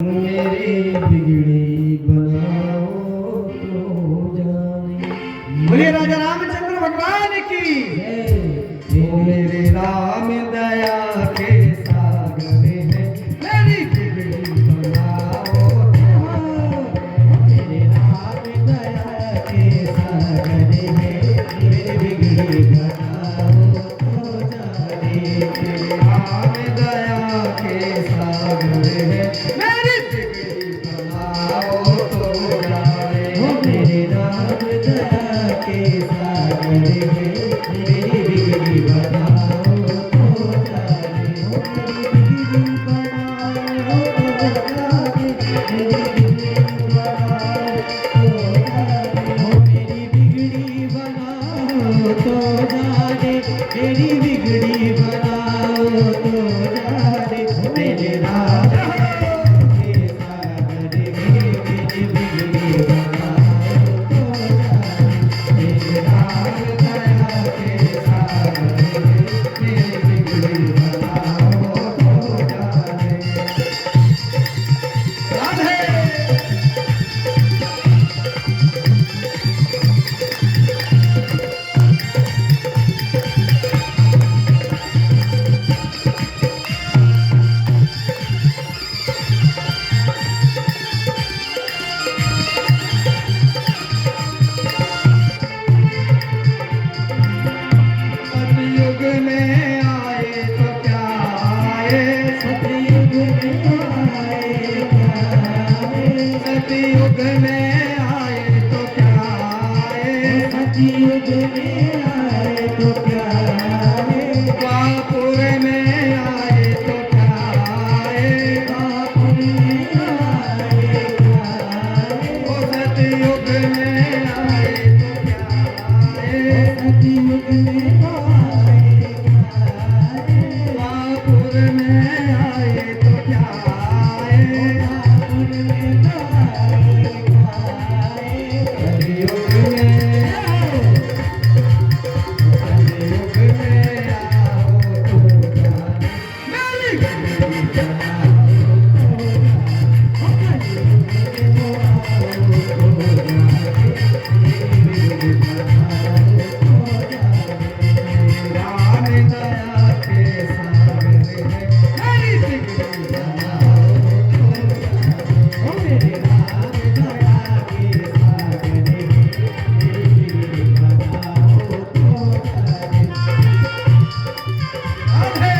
मेरी बिगड़ी बनाओ तो जाने। बोलिए राजा रामचंद्र भगवान की जय। ओ मेरे राम दया के सागर है, मेरी बिगड़ी बनाओ तो जाने। मेरे राम दया के सागर है, मेरी बिगड़ी बनाओ तो जाने। मेरे राम दया के सागर है, मेरी बिगड़ी बनाओ तो जाने। ओ मेरे राम दया के सागर है, मेरी बिगड़ी बनाओ तो जाने। ओ मेरी बिगड़ी बनाओ तो जाने। मेरी बिगड़ी बनाओ तो जाने। ओ मेरी बिगड़ी बनाओ तो जाने। मेरी बिगड़ी बनाओ तो जाने। मेरे राम के सागर में मेरी बिगड़ी बनाओ तो जाने। मेरे राम दया के सागर में मेरी बिगड़ी बनाओ तो जाने। राधे। सतयुग में आए तो क्या आए। सतयुग में आए क्या आए। सतयुग में आए तो क्या आए। सतयुग में आए तो क्या आए। द्वापुर में आए तो क्या आए। द्वापुर में आए क्या आए। ओ सतयुग में आए तो क्या आए। सतयुग में आए क्या आए। द्वापुर में आए तो क्या आए। द्वापुर में आए क्या आए। कलयुग में आओ। कलयुग में आओ तो जाने। मेरी बिगड़ी बनाओ तो जाने। कलयुग में आओ तो जाने। मेरी बिगड़ी बनाओ तो जाने। राम दया के सागर है, मेरी बिगड़ी बनाओ तो जाने। ओ मेरे राम दया के सागर है, मेरी बिगड़ी बनाओ तो जाने। राधे।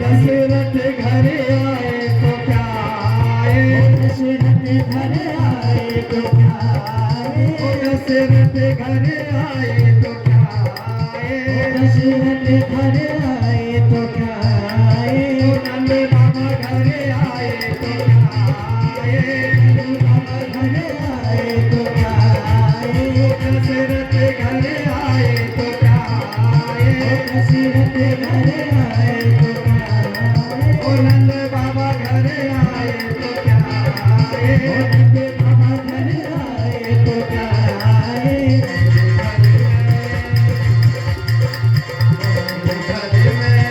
दशरथ घर आए तो क्या आए। दशरथ घर आए तो क्या आए। दशरथ घर आए तो क्या आए। दशरथ घर आए तो क्या आए। नंद बाबा घर आए तो क्या आए। नंद बाबा घर आए तो क्या आए। दशरथ घर आए तो क्या आए। दशरथ घर आए तो क्या आए। ओ नंद बाबा घर आए तो क्या आए। ओ नंद बाबा घर आए तो क्या आए। घर में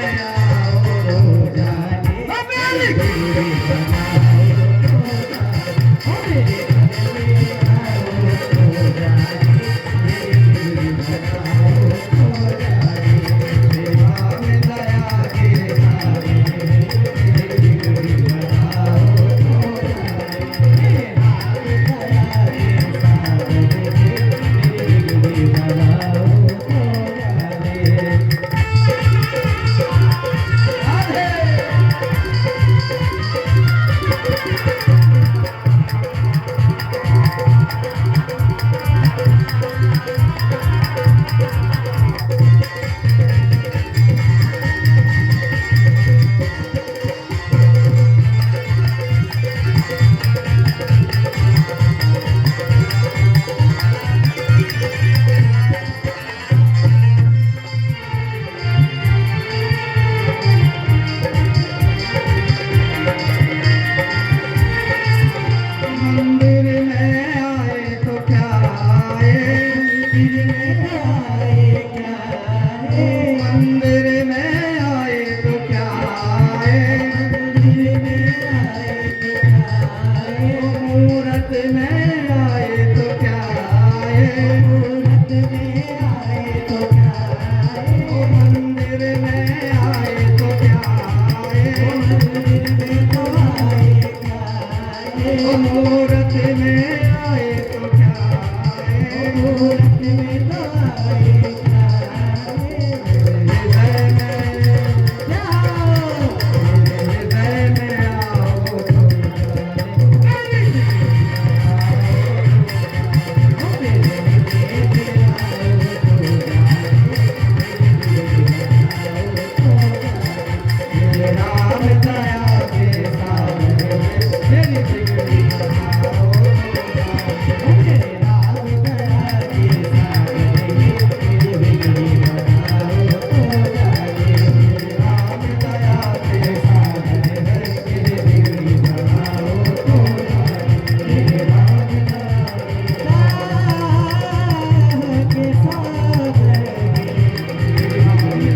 मंदिर में आए तो क्या है, मंदिर में आए तो क्या है, मूरत में आए तो क्या है, मूरत में आए तो क्या है, मंदिर में आए तो क्या है, मंदिर में तो आए क्या है, मूरत में आए तो क्या है, मूरत में तो आए क्या है, हृदय में आओ तो राम दया के सागर मेरी जिंदगी बनाओ मेरे राम दया के सागर मेरी जिंदगी बनाओ राम दया के सागर मेरी जिंदगी बनाओ मेरे राम दया के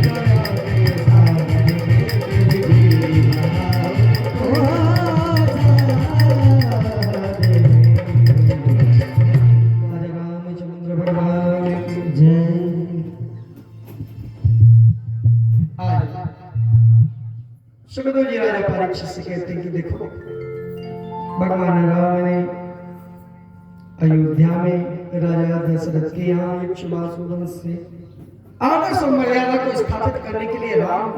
रामचंद्र भगवान की जय। आज सुखदेव जी राजा परीक्षित से कहते हैं कि देखो भगवान राम ने अयोध्या में राजा दशरथ के यहाँ इक्ष्वाकु वंश से आदर्श और मर्यादा को स्थापित करने के लिए राम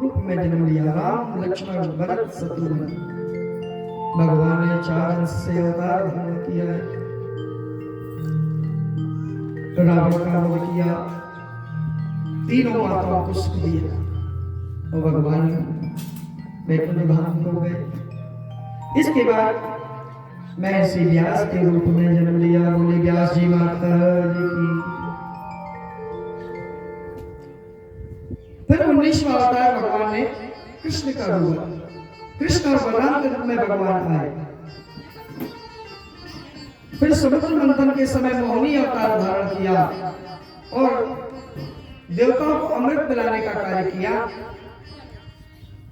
रूप में जन्म लिया। राम लक्ष्मण भरत शत्रुघ्न भगवान ने 4 अंश से अवतार धारण किया है। रावण का वध किया, तीनों माताओं को सुख दिया और भगवान वैकुंठ धाम हो गए। इसके बाद महर्षि व्यास के रूप में जन्म लिया। बोले व्यास जी माता जी की। फिर 19वां अवतार भगवान ने कृष्ण का रूप, कृष्ण और बलराम के रूप में भगवान आए। फिर समुद्र मंथन के समय मोहिनी अवतार धारण किया और देवताओं को अमृत पिलाने का कार्य किया।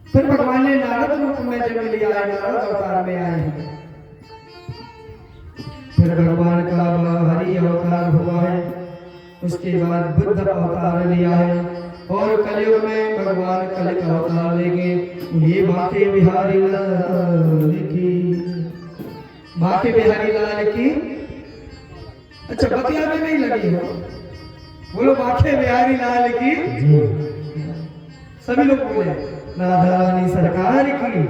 फिर भगवान ने नारद रूप में जन्म लिया है, नारद अवतार में आए हैं। फिर भगवान का हरि अवतार हुआ है, उसके बाद बुद्ध अवतार लिया है और कलयुग में भगवान कल का अवतार लेंगे। ये बाके बिहारी लाल की, बाके बिहारी लाल की। अच्छा बतिया में नहीं लगी हो, बोलो बाके बिहारी लाल की। सभी लोग बोले राधा रानी सरकार की।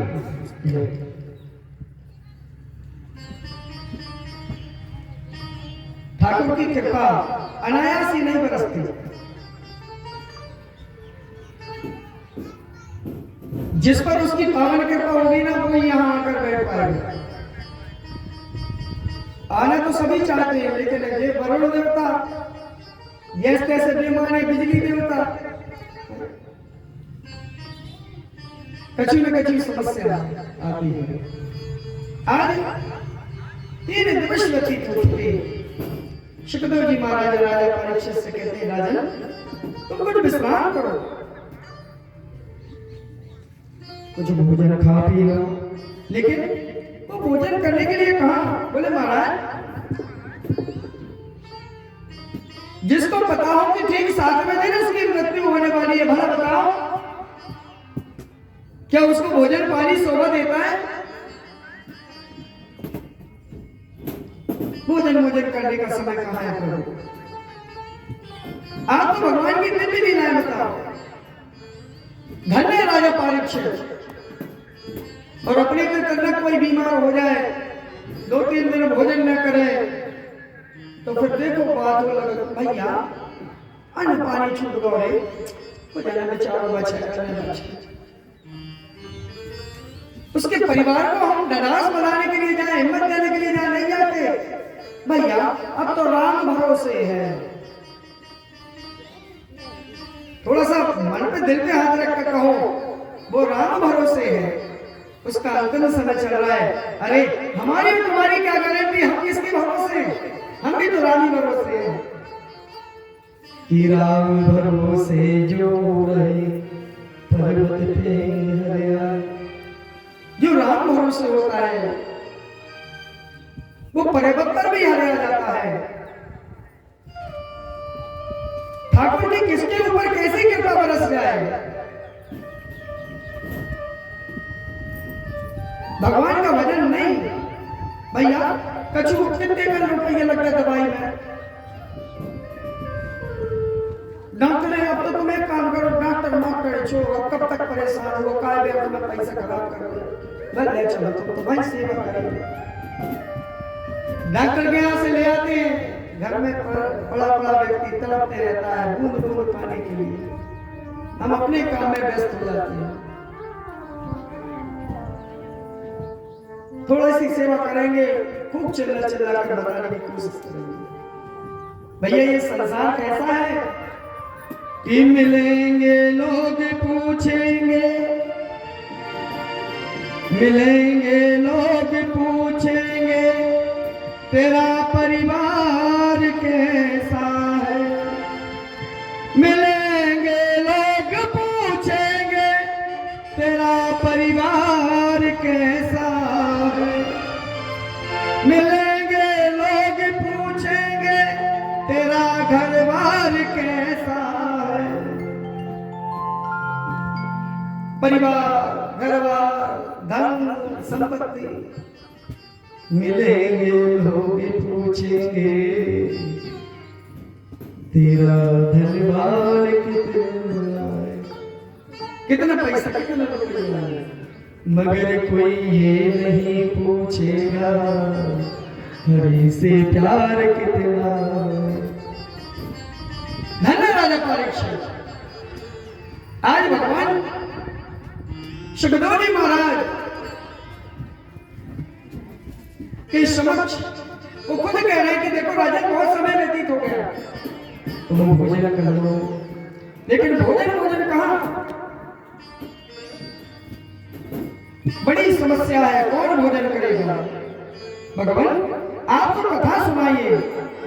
ठाकुर की कृपा अनायास ही नहीं बरसती। जिस पर उसकी पावन कृपा होगी ना वो यहाँ आकर बैठ पाएगा। आना तो सभी चाहते हैं, लेकिन ये वरुण देवता, यश तैसे बेमाने बिजली देवता, कच्ची न कच्ची समस्या आती है। आज 3 दिवस व्यतीत हो चुके। सुखदेव जी महाराज राजा परीक्षित से कहते हैं राजन तुम कुछ विश्राम करो, कुछ भोजन खा पी लो। लेकिन वो भोजन करने के लिए कहा? बोले महाराज जिसको पता हो कि ठीक 7वें दिन उसकी मृत्यु होने वाली है, भला बताओ क्या उसको भोजन पानी शोभा देता है? भोजन करने का समय कहाँ है प्रभु? आप तो भगवान की दिव्य लीलाएं बताओ। धन्य राजा परीक्षित। और अपने के कन्या कोई बीमार हो जाए, 2-3 दिन भोजन न करे तो फिर देखो बात हो लगा भैया अन्न पानी छूट गए, भोजन में 4 बचे। उसके परिवार को हम डरास बनाने के लिए जाए, हिम्मत देने के लिए जाए नहीं जाते। भैया अब तो राम भरोसे है। थोड़ा सा मन पे दिल पे हाथ रख कर कहो वो राम भरोसे है, उसका अंतिम समय चल रहा है। अरे हमारी और तुम्हारी क्या गारंटी, हम किसके भरोसे हैं? हम भी तो राम ही भरोसे हैं। कि राम भरोसे जो रहे पर्वत पे हरिया। जो राम भरोसे होता है वो पर्वत पर भी हरिया जाता है। ठाकुर जी किसके ऊपर कैसी कृपा बरस जाए। भगवान का भजन नहीं भैया, कछु कितने का रुपये लग गए दवाई में। डॉक्टर ने अब तो तुम एक काम करो, डॉक्टर मास्टर छोड़ो, कब तक परेशान हो, काय बेर तुम्हें पैसा खराब करो, ले चलो तुम तो भाई सेवा करेंगे। डॉक्टर के यहाँ से ले आते हैं, घर में बड़ा बड़ा व्यक्ति तड़पते रहता है बूंद बूंद पाने के लिए। हम अपने काम में व्यस्त हो जाते हैं। थोड़ी सी सेवा करेंगे, खूब चिल्ला चिल्ला कर बताने की कोशिश करेंगे। भैया ये संसार कैसा है कि मिलेंगे लोग पूछेंगे, मिलेंगे लोग पूछेंगे तेरा परिवार कैसा है। मिलेंगे लोग पूछेंगे तेरा परिवार कैसा है। मिलेंगे लोग पूछेंगे तेरा घर-बार कैसा है। परिवार, घर-बार, धन संपत्ति, मिलेंगे लोग पूछेंगे तेरा धनवान कितना पैसा, कितना रुपया, मगर कोई ये नहीं पूछेगा हरि से प्यार कितना। धन्य राजा परीक्षित। आज भगवान सुखदेव महाराज के समक्ष वो खुद कह रहे हैं कि देखो राजा बहुत समय व्यतीत हो गया, तुम भोजन कर लो। लेकिन भोजन कहाँ, बड़ी समस्या है, कौन भोजन करेगा। भगवान आप तो कथा सुनाइए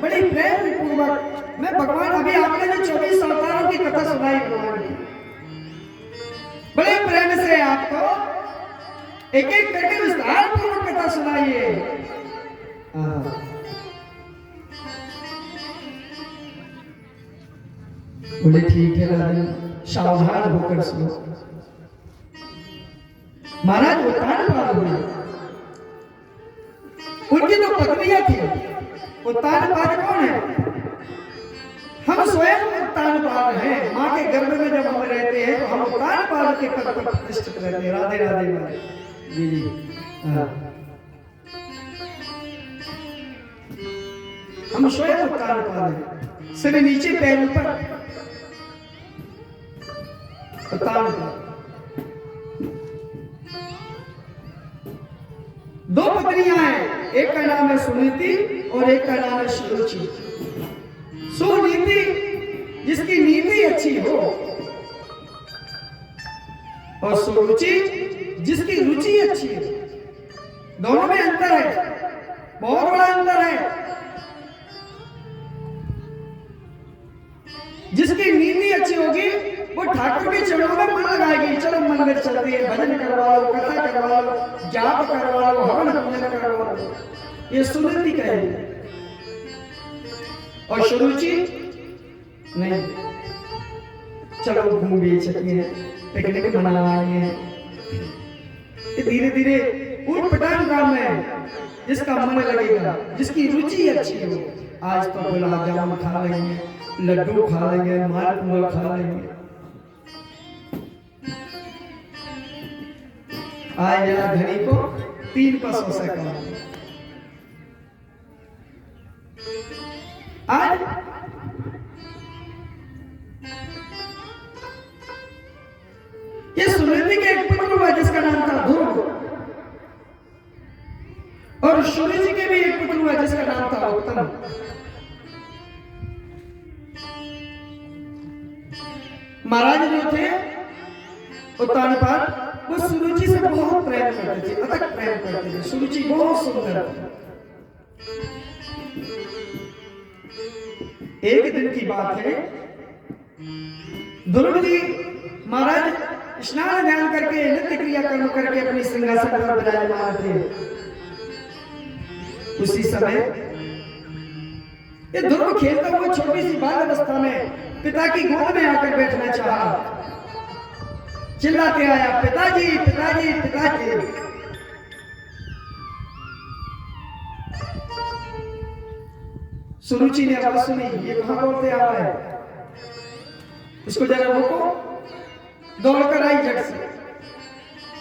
बड़ी प्रेम पूर्वक। मैं भगवान अभी आपने जो 24 अवतारों की कथा सुनाई भगवान की, बड़े प्रेम से आपको एक एक करके विस्तार पूर्वक कथा सुनाइए। बोले ठीक है राजन, सावधान होकर सुनो। महाराज उत्तानपाद हुए, उनकी तो पत्नियां थी। उत्तानपाद कौन है? हम स्वयं उत्तानपाद हैं। माँ के गर्भ में जब हम रहते हैं तो हम उत्तानपाद के पद पर प्रतिष्ठित रहते हैं। राधे राधे वाले जी जी। हम स्वयं उत्तानपाद हैं, सिर नीचे पैर ऊपर। उत्तानपाद। दो पत्नियां हैं, एक का नाम है सुनीति और एक का नाम है सुरुचि। सुनीति जिसकी नीति अच्छी हो, और सुरुचि जिसकी रुचि अच्छी है। दोनों में अंतर है, बहुत बड़ा अंतर है। जिसकी नीति अच्छी होगी वो ठाकुर के चरणों में मन लगाएगी। चलो मंदिर चलते हैं, भजन करवा लो, कथा करवा लो, जाप करवा लो, हवन पूजन करवा लो, ये सुनीति कहेगी। और सुरुचि नहीं, चलो घूम भी सकते हैं, पिकनिक मनाएंगे। धीरे धीरे उठ पटांग काम में जिसका मन लगेगा, जिसकी रुचि अच्छी हो। आज तो गुलाब जामुन खा लेंगे, लड्डू खा लेंगे, मालपुआ खा लेंगे। आज यहाँ धनी को 3 पैसों से कमा। आज ये सुनीति के एक पुत्र हुआ जिसका नाम था ध्रुव, और सूर्य जी के भी एक पुत्र हुआ जिसका नाम था उत्तम। महाराज जो थे उत्तानपाद, वो सुरुचि से बहुत प्रेम करते थे, अतक प्रेम करते थे। सुरुचि बहुत सुंदर थी। एक दिन की बात है, ध्रुव जी महाराज स्नान ध्यान करके नित्य क्रिया कर्म करके अपनी सिंहासन पर विराजमान थे। उसी समय ये ध्रुव खेलता हुआ छोटी सी बाल अवस्था में पिता की गोद में आकर बैठना चाहा। चिल्लाते आया, पिताजी पिताजी पिताजी। सुरुचि ने आवाज सुनी, ये कहां बोलते आ रहा है, इसको जरा रोको। दौड़कर आई जट से,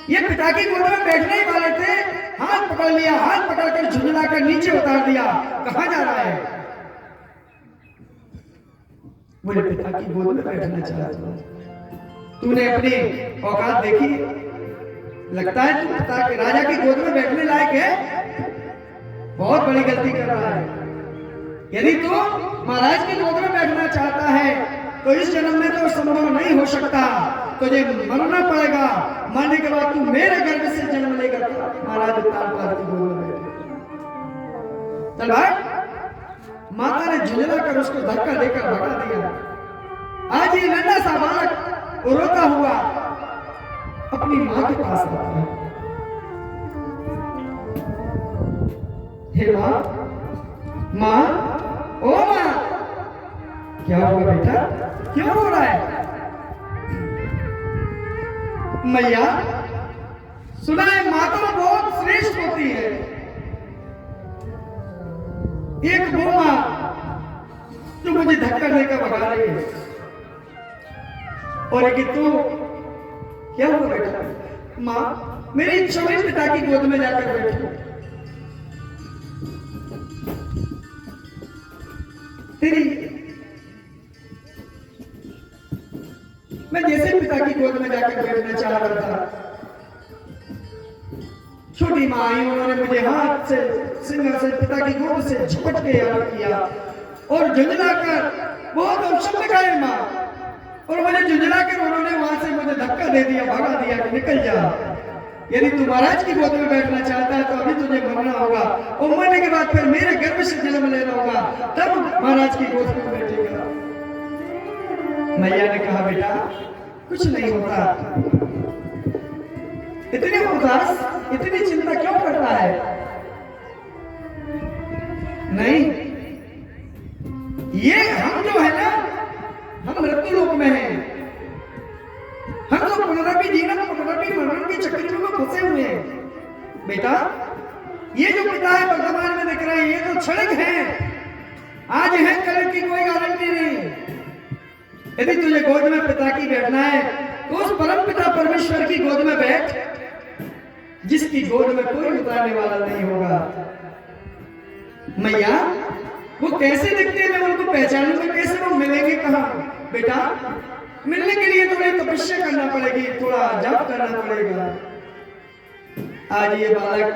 ये पिता की गोद में बैठने ही वाले थे, हाथ पकड़ लिया, हाथ पकड़कर झुंझला कर नीचे उतार दिया। कहां जा रहा है? बोले पिता की गोद में बैठना चाहता हूं। तूने अपनी औकात देखी? लगता है तू पिता के राजा की गोद में बैठने लायक है। बहुत बड़ी गलती कर रहा है। यदि तू महाराज की गोद में बैठना चाहता है तो इस जन्म में तो संभव नहीं हो सकता, तुझे मरना पड़ेगा। मरने के बाद तू मेरे गर्भ से जन्म लेगा तो महाराज तालपार की गोद में बैठेगा। चल भाई। माता ने झुंझला कर उसको धक्का देकर भगा दिया। आज ये नन्हा सा बालक रोता हुआ अपनी मां के पास आता है। हे मां, मां, ओ मां, क्या हुआ बेटा, क्यों रो रहा है? मैया, सुना है माता बहुत श्रेष्ठ होती है। एक वो मां जो मुझे धक्का देकर भगा रही है, और एक तू, क्या हुआ बेटा? मां, मेरी इच्छा में पिता की गोद में जाकर बैठी। तेरी मैं जैसे पिता की गोद में जाकर बैठना चाह रहा था, छोटी मां आई, उन्होंने मुझे हाथ से सिंहासन पिता की गोद से झपट के अलग किया और झुंझला कर बहुत शब्द कहे मां, और मुझे झुंझला कर उन्होंने वहां से मुझे धक्का दे दिया, भगा दिया कि निकल जा। यदि तू महाराज की गोद में बैठना चाहता है तो अभी तुझे मरना होगा, और मरने के बाद फिर मेरे गर्भ से जन्म लेना होगा, तब महाराज की गोद में बैठेगा। मैया ने कहा, बेटा कुछ नहीं होता, इतनी उदास, इतनी चिंता क्यों करता है? नहीं, ये हम जो है ना, हम मृत्यु लोक में हैं। हम तो पुनरपि जीवन पुनरपि मरण के चक्र में फंसे हुए हैं। बेटा, ये जो पिता है वर्तमान में दिख रहे हैं, ये तो क्षणिक हैं, आज है कल की कोई गारंटी नहीं। यदि तुझे गोद में पिता की बैठना है तो उस परम पिता परमेश्वर की गोद में बैठ, जिसकी गोद में कोई उतारने वाला नहीं होगा। मैया, वो कैसे दिखते हैं, मैं उनको पहचानूंगा कैसे, वो मिलेंगे कहां? बेटा, मिलने के लिए थोड़ी तपस्या करना पड़ेगी, थोड़ा जप करना पड़ेगा। आज ये बालक,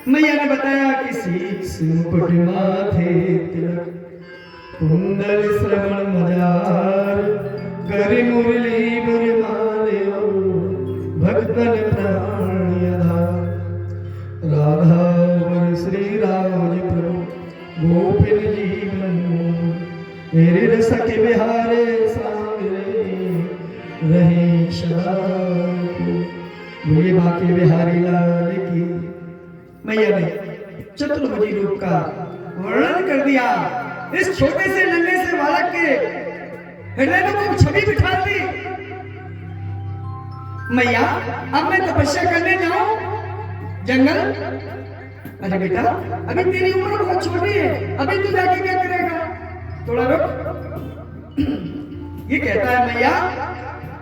मैया ने बताया कि शीश मुकुट माथे तिलक, कुंडल श्रवण मजार, कर मुरली मुरमाले भक्तन प्राण आधार। राधा वर श्री राम प्रभु गोपिन जीवन, मेरे रसक बिहारे सामरे रहे शाम। बोले बाके बिहारी लाल की। मैया ने चतुर्भुजी रूप का वर्णन कर दिया। इस छोटे से नन्हे से बालक के हृदय में वो छवि बिठा दी। मैया, अब मैं तपस्या करने जाऊं जंगल? अरे बेटा, अभी तेरी उम्र बहुत छोटी है, अभी तू जाके क्या करेगा? थोड़ा रुक। ये कहता है, मैया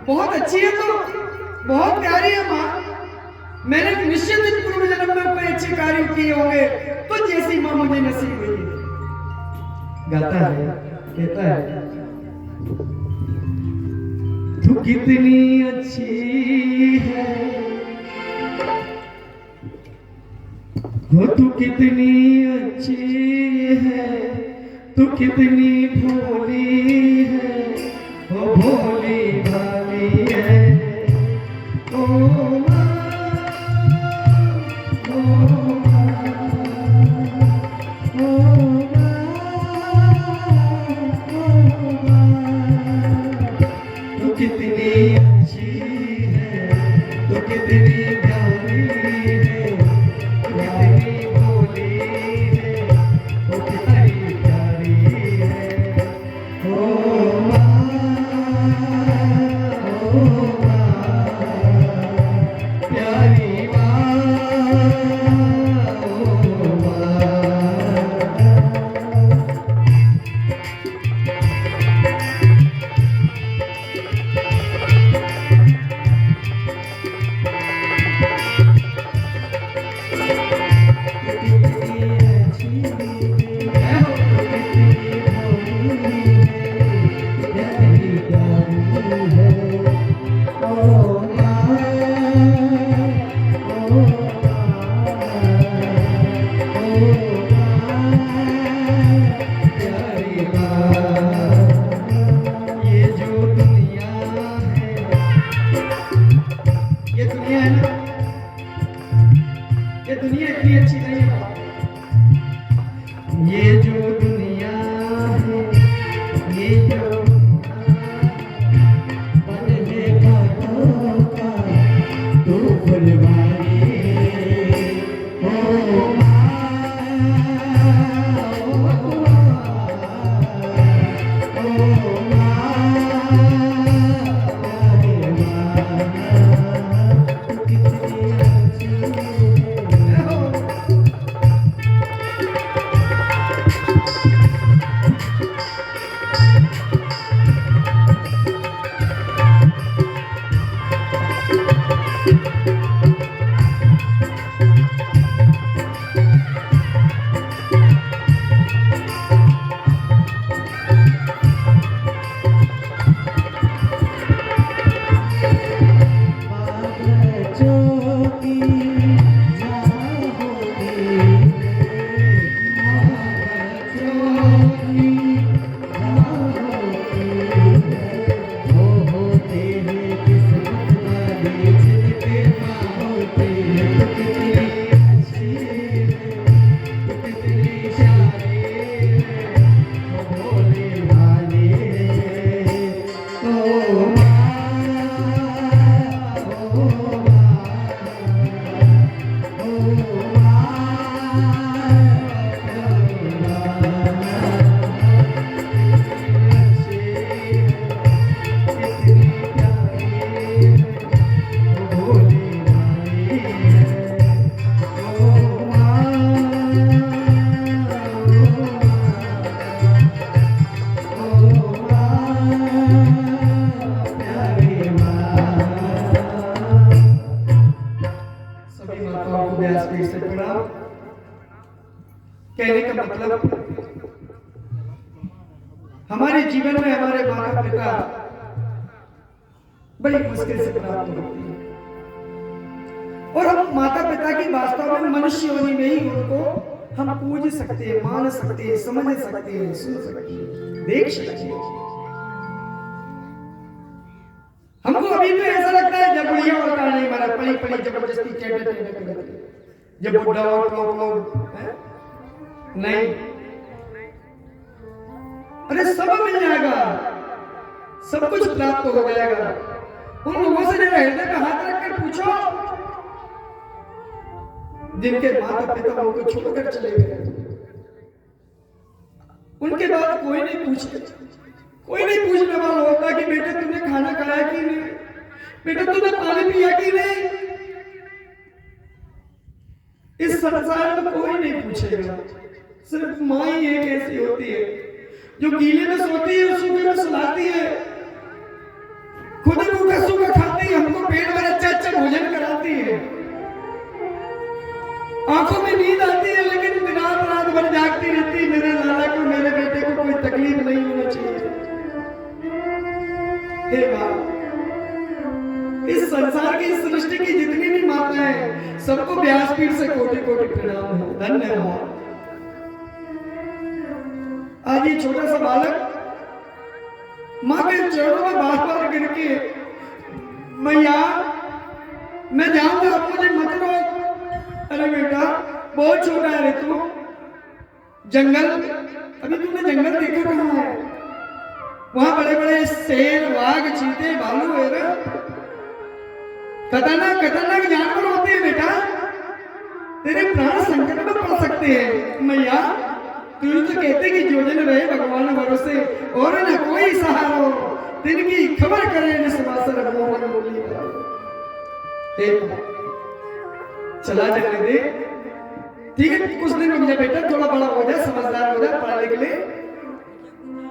बहुत अच्छी है, तो बहुत प्यारी है माँ, मैंने निश्चित पूर्व जन्म में कोई अच्छे कार्य किए होंगे, तो जैसी माँ मुझे नसीब हुई। गाता है, कहता है, तू कितनी अच्छी है, वो तू कितनी अच्छी है, तू कितनी भोली है, वो भोली भाली है। ओ माँ, ओ माँ, ओ माँ, ओ माँ। ये जो दुनिया है, ये जो बनने बातों का तू फुलवारी ओ कहने का मतलब हमारे जीवन में हमारे माता पिता बड़ी मुश्किल से प्राप्त होती है और हम माता पिता की वास्तव में मनुष्य होने में ही उनको हम पूज सकते हैं, मान सकते हैं, समझ सकते हैं, सुन सकते हैं, देख सकते हैं। हमको अभी भी ऐसा लगता है जब बुढ़िया और का नहीं मारा पड़ी पड़ी जबरदस्ती टेढ़े करते जब बुढ़ा और नहीं, अरे सब मिल जाएगा, सब कुछ प्राप्त हो जाएगा। उन लोगों से जरा हृदय पे हाथ रखकर पूछो जिनके माता पिता उनको छोड़कर चले गए, उनके बाद कोई नहीं पूछने वाला होता कि बेटे तुमने खाना खाया कि नहीं, बेटे तुमने पानी पिया कि नहीं। इस संसार में कोई नहीं पूछेगा, सिर्फ माँ ही एक ऐसी होती है जो गीले में सोती है, सूखे में सुलाती है, खुद रूखा सूखा खाती है, हमको पेट भर अच्छा भोजन कराती है, आंखों में नींद आती है लेकिन दिन रात भर जागती रहती है, मेरे लाला को मेरे बेटे को कोई तकलीफ नहीं होना चाहिए। हे माँ, इस संसार की इस सृष्टि की जितनी भी माताएं हैं सबको व्यासपीठ से कोटि कोटि प्रणाम है, धन्यवाद। आज ये छोटा सा बालक माँ के चरणों में बार बार गिर के मैया मैं जाऊंगा, आप मुझे मत रोक। अरे बेटा बहुत छोटा है रे तू, जंगल अभी तुमने जंगल देखा कहाँ है? वहां बड़े बड़े शेर वाघ चीते भालू है ना, खतरनाक जानवर होते हैं बेटा, तेरे प्राण संकट में पड़ सकते हैं। मैया तू तो कहते कि जो जन रहे भगवान भरोसे और न कोई सहारा हो, तिनकी खबर करे निस्वासर मोहन बोली। चला जाने दे, ठीक है कुछ दिन रुक जा बेटा, थोड़ा बड़ा हो जाए, समझदार हो जाए, पढ़ाने के लिए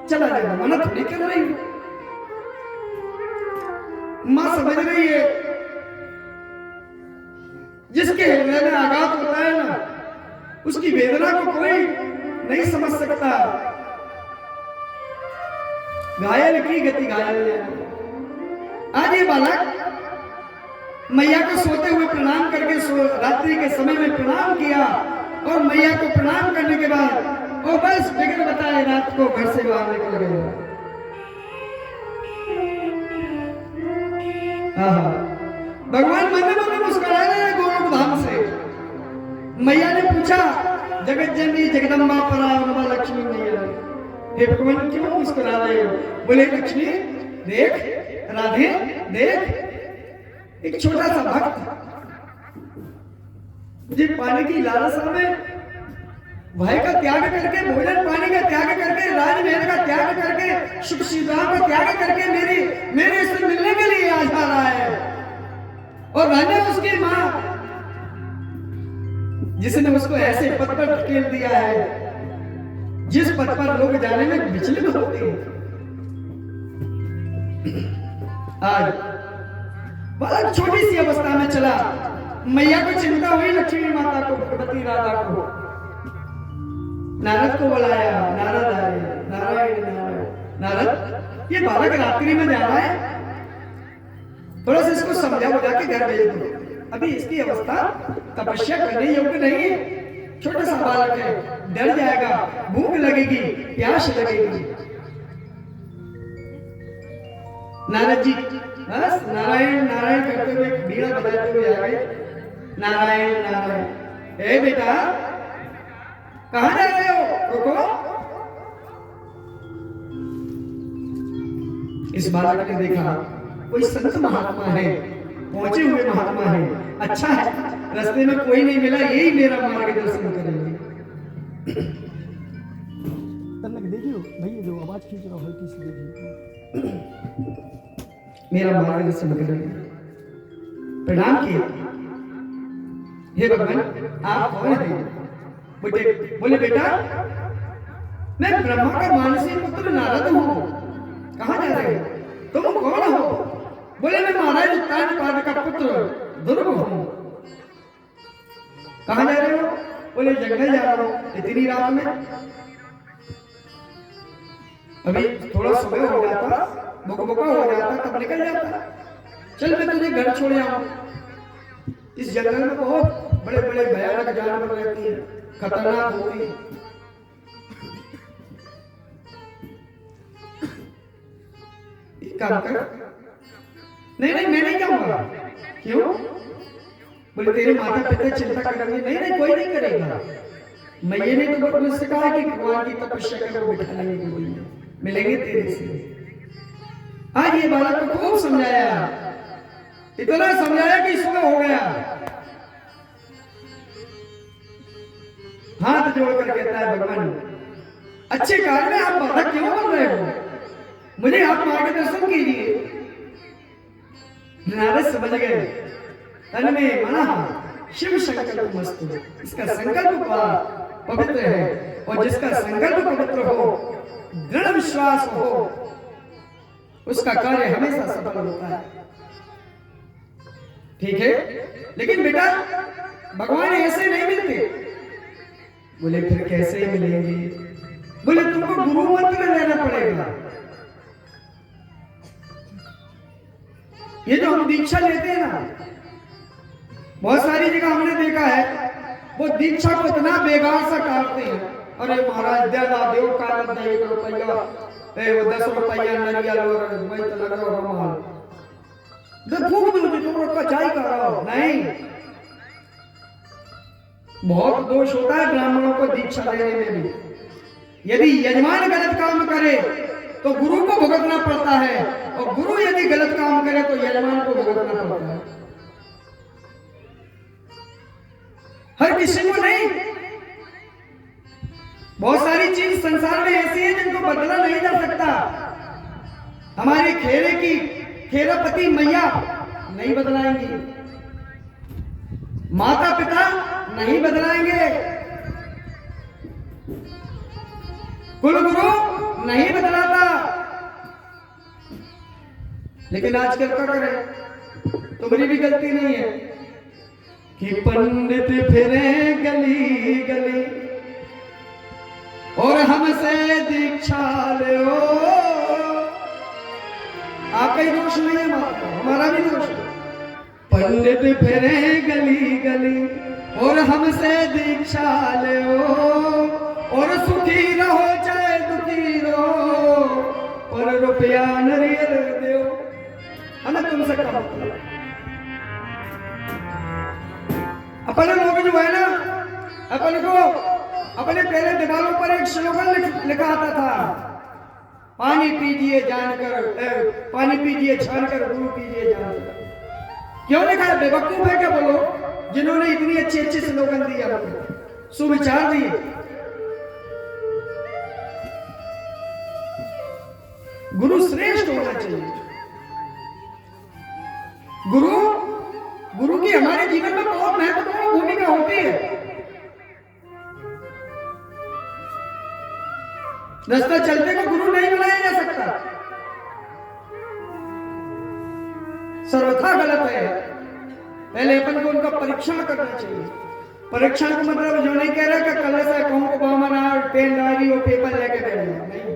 चला जाएगा, मना थोड़ी कर रही। माँ समझ रही है, जिसके हृदय में आघात होता है ना उसकी वेदना को कोई नहीं समझ सकता। घायल की गति घायल है। आज ये बालक मैया को सोते हुए प्रणाम करके रात्रि के समय में प्रणाम किया और मैया को प्रणाम करने के बाद और बस बिगड़ बताए रात को घर से बाहर निकल गए। भगवान मन में मुस्कुरा रहे हैं गोलोक धाम से। मैया ने पूछा जगत जननी जगदम्बा पराम्बा लक्ष्मी मैया। हे भगवान क्यों मुस्कुरा रहे हो? बोले लक्ष्मी देख, राधे देख, एक छोटा सा भक्त मुझे पानी की लालसा में भाई का त्याग करके, भोजन पानी का त्याग करके, राजमहल का त्याग करके, सुख सुविधाओं का त्याग करके मेरे से मिलने के लिए आ जा रहा है। और मैंने उसकी माँ जिसने उसको ऐसे पद पर धकेल दिया है जिस पद पर लोग जाने में विचलित होते हैं। आज बालक छोटी सी अवस्था में चला, मैया को चिंता हुई, लक्ष्मी माता को, भगवती राधा को, नारद को बुलाया। नारद आए, नारायण नारायण। नारद ये बालक रात्रि में जा रहा है, थोड़ा सा इसको समझा बुझा के घर भेज दो, अभी इसकी अवस्था तपस्या करने योग्य नहीं है, छोटा सा बालक है, डर जाएगा, भूख लगेगी, प्यास लगेगी। नारद जी बस नारायण नारायण करते हुए बीड़ा बजाते हुए आ गए। नारायण नारायण। ए बेटा कहां जा रहे हो? रुको। इस बालक ने देखा कोई संत महात्मा है, पहुंचे हुए महात्मा है, अच्छा है, रास्ते में कोई नहीं मिला, यही मेरा मार्गदर्शन करेंगे। देखियो भैया जो आवाज खींच रहा हल्की सी देखिए, मेरा मार्गदर्शन करेंगे। प्रणाम किया। हे भगवान आप कौन हैं? बोले बेटा मैं ब्रह्मा का मानसी पुत्र नारद हूँ। कहाँ जा रहे हो? तुम कौन हो? बोले मैं महाराज उत्तानपाद का पुत्र ध्रुव हूँ। कहाँ जा रहे हो? बोले जंगल जा रहा हूँ। इतनी रात में? अभी थोड़ा सुबह हो जाता, बुकबुका हो जाता, तब निकल जाता। चल मैं तुझे घर छोड़ आऊं। इस जंगल में बहुत बड़े बड़े भयानक जानवर रहती है, खतरनाक होती है। एक काम कर। नहीं नहीं मैं नहीं जाऊंगा। क्यों? बोले तेरे माता पिता चिंता करेंगे। नहीं नहीं कोई नहीं करेगा। मैया ने तो मुझसे कहा कि भगवान की तपस्या करो, बिठा लेंगे, मिलेंगे तेरे से। आज ये बालक को खूब समझाया, इतना समझाया कि सुबह हो गया। हाथ जोड़कर कहता है भगवान अच्छे कार्य में आप बाधा क्यों बन रहे हो? मुझे आप मार्गदर्शन कीजिए। नारद समझ गए, तन में मना शिव संकल्प मस्तु। इसका संकल्प पवित्र है, और जिसका संकल्प पवित्र हो, दृढ़ विश्वास हो, उसका कार्य हमेशा सफल होता है। ठीक है, लेकिन बेटा भगवान ऐसे नहीं मिलते। बोले फिर कैसे मिलेंगे? बोले तुमको गुरु मंत्र लेना पड़ेगा। ये जो हम दीक्षा लेते हैं ना, बहुत सारी जगह हमने देखा है, वो दीक्षा को इतना बेकार सा काटते हैं। अरे महाराज देना देव का 1 रुपया, वो 10 रुपया नरियल और वही तो लगा रुमाल, फूक दो तुम लोग का चाय कराओ। नहीं, बहुत दोष होता है ब्राह्मणों को दीक्षा देने में भी। यदि यजमान गलत काम करे तो गुरु को भुगतना पड़ता है, और गुरु यदि गलत काम करे तो यजमान को भुगतना पड़ता है। हर किसी को नहीं। बहुत सारी चीज संसार में ऐसी है जिनको बदला नहीं जा सकता। हमारे खेरे की खेरापति मैया नहीं बदलाएंगी, माता पिता नहीं बदलाएंगे, कुल गुरु नहीं बदलाता। लेकिन आजकल क्या करें? तुम्हारी भी गलती नहीं है कि पंडित फिरे गली गली और हमसे दीक्षा ले। आपका ही दोष नहीं है, हमारा भी दोष है। पंडित फिरे गली गली और हमसे दीक्षा ले, और सुखी रहो चाहे दुखी रहो, और रुपया नरियल दो। हमें तुमसे क्या मतलब? अपन लोग जो है ना, अपन को अपने पहले दीवारों पर एक स्लोगन लिखा आता था, पानी पीजिए जानकर, पानी पीजिए छानकर, गुरु पीजिए जानकर। क्यों लिखा है? बेवकूफ है क्या बोलो जिन्होंने इतनी अच्छी अच्छी स्लोगन दी आपको, सुविचार दिए। गुरु श्रेष्ठ होना चाहिए। गुरु की हमारे जीवन में बहुत महत्वपूर्ण भूमिका होती है। रास्ता चलते को गुरु नहीं बनाया जा सकता, सर्वथा गलत है। पहले अपन को उनका परीक्षण करना चाहिए। परीक्षण का मतलब जो नहीं कह रहा कि कल से कहूं को बामना पेन डायरी और पेपर लेके बैठ जाओ, नहीं।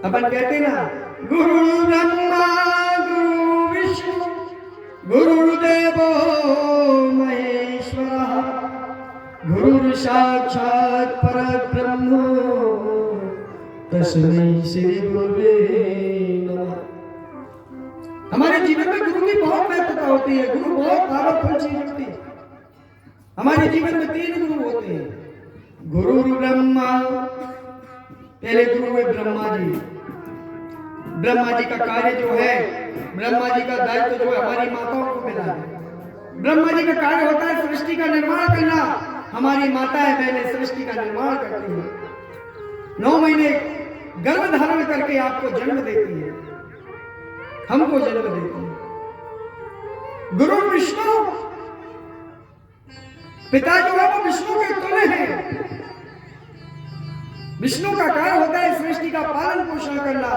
अपन कहते ना, गुरु ब्रह्मा गुरु विष्णु गुरुर्देवो महेश्वरः गुरु साक्षात परब्रह्म तस्मै श्री गुरुवे नमः। हमारे जीवन में गुरु की बहुत महत्वता होती है। गुरु बहुत पावरफुल चीज होती है। हमारे जीवन में 3 गुरु होते हैं। गुरु ब्रह्मा, पहले गुरु है ब्रह्मा जी। ब्रह्मा जी का कार्य जो है, ब्रह्मा जी का दायित्व जो है हमारी माताओं को मिला है। ब्रह्मा जी का कार्य होता है सृष्टि का निर्माण करना। हमारी माताएं बहनें सृष्टि का निर्माण करती हैं। 9 महीने गर्भ धारण करके आपको जन्म देती है, हमको जन्म देती है। गुरु विष्णु, पिता जो है वो विष्णु के तुल्य है। विष्णु का कार्य होता है सृष्टि का पालन पोषण करना।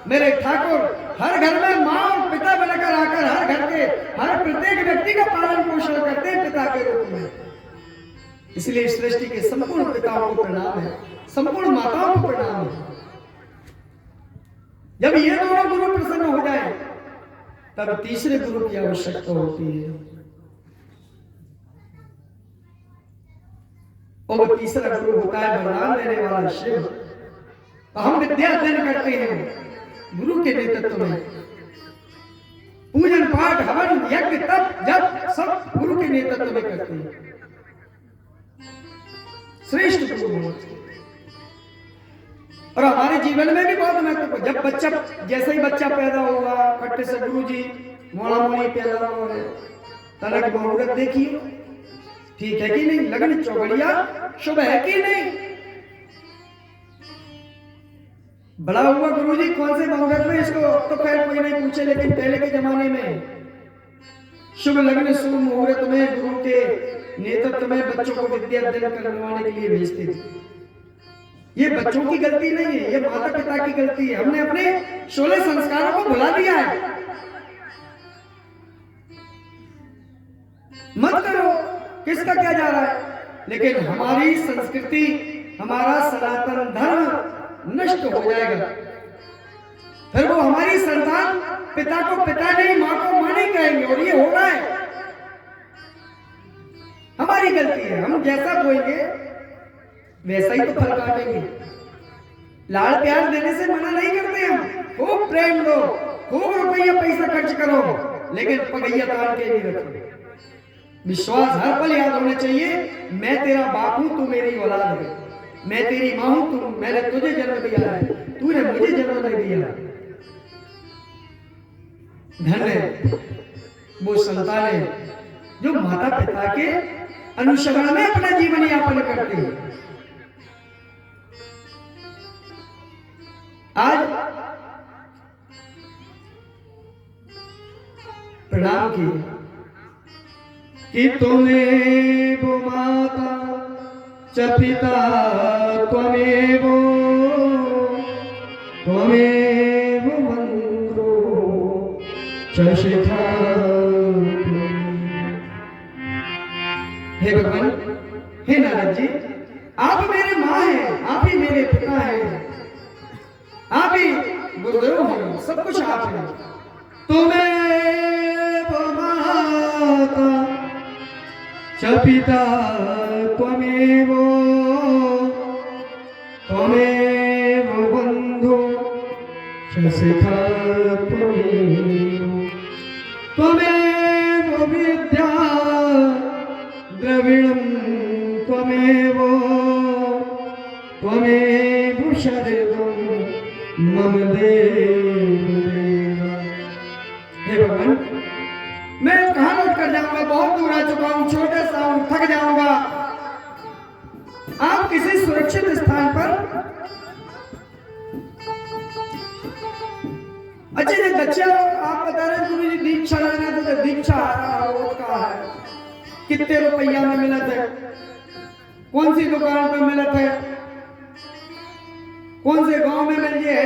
मेरे ठाकुर हर घर में मां और पिता बनकर आकर हर घर के हर प्रत्येक व्यक्ति का पालन पोषण करते हैं पिता के रूप में। इसलिए सृष्टि के संपूर्ण पिताओं को प्रणाम है, संपूर्ण माताओं को प्रणाम है। जब ये दोनों गुरु प्रसन्न हो जाए तब तीसरे गुरु की आवश्यकता होती है। और वो तीसरा गुरु होता है वरदान देने वाला शिव। तो हम विद्या अध्ययन करते हैं गुरु के नेतृत्व में। पूजन पाठ हवन यज्ञ तप जब सब गुरु के नेतृत्व में करते हैं। श्रेष्ठ गुरु। और हमारे जीवन में भी बहुत महत्वपूर्ण। जब बच्चा, जैसे ही बच्चा पैदा होगा, खट्टे से गुरु जी मोड़ा मोड़ी पैदा हो रहे, तलक मुहूर्त देखिए, ठीक है कि नहीं, लगन चौगड़िया शुभ है कि नहीं। बड़ा हुआ गुरुजी कौन से मुहूर्त में, इसको तो खैर कोई नहीं पूछे, लेकिन पहले के जमाने में शुभ लग्न शुभ मुहूर्त में गुरु के नेतृत्व में बच्चों को विद्या अध्ययन करवाने के लिए भेजते थे। ये बच्चों की गलती नहीं है, ये माता पिता की गलती है। हमने अपने 16 संस्कारों को भुला दिया है। मत करो, किसका क्या जा रहा है। लेकिन हमारी संस्कृति, हमारा सनातन धर्म नष्ट हो जाएगा। फिर वो हमारी संतान पिता को पिता नहीं, मां को मां नहीं कहेंगे, और ये हो रहा है। हमारी गलती है। हम जैसा बोएंगे वैसा ही तो फल काटेंगे। लाड़ प्यार देने से मना नहीं करते हम। खूब प्रेम दो, खूब रुपया पैसा खर्च करो, लेकिन पगैया तान के नहीं रखो। विश्वास हर पल याद होना चाहिए, मैं तेरा बाप हूं, तू मेरी औलाद है। मैं तेरी मां हूं, मैंने तुझे जन्म दिया है, तूने मुझे जन्म नहीं दिया। धन्य वो संतानें जो माता पिता के अनुसरण में अपना जीवन यापन करते हैं। आज प्रणाम किए कि त्वमेव माता च पिता त्वमेव त्वमेव बन्धुः च शिखा। हे भगवान, हे नारद जी, आप मेरे माँ हैं, आप ही मेरे पिता हैं, आप ही गुरुदेव हैं, सब कुछ आप हैं। त्वमेव माता च पिता त्वमेव त्वमेव बन्धुः च शिखा त्वमेव त्वमेव विद्या द्रविणं त्वमेव त्वमेव सर्वं मम देव। हे भगवान, मैं कहाँ लौट कर जाऊंगा? बहुत दूर आ चुका हूँ, छोटा सा हूँ, थक जाऊंगा। आप किसी सुरक्षित स्थान पर, अच्छा ये बच्चा आप बता रहे हैं गुरु जी दीक्षा लेना तो दीक्षा रोज का है, कितने रुपया में मिलत है, कौन सी दुकान पर मिलत है, कौन से गांव में मिल है,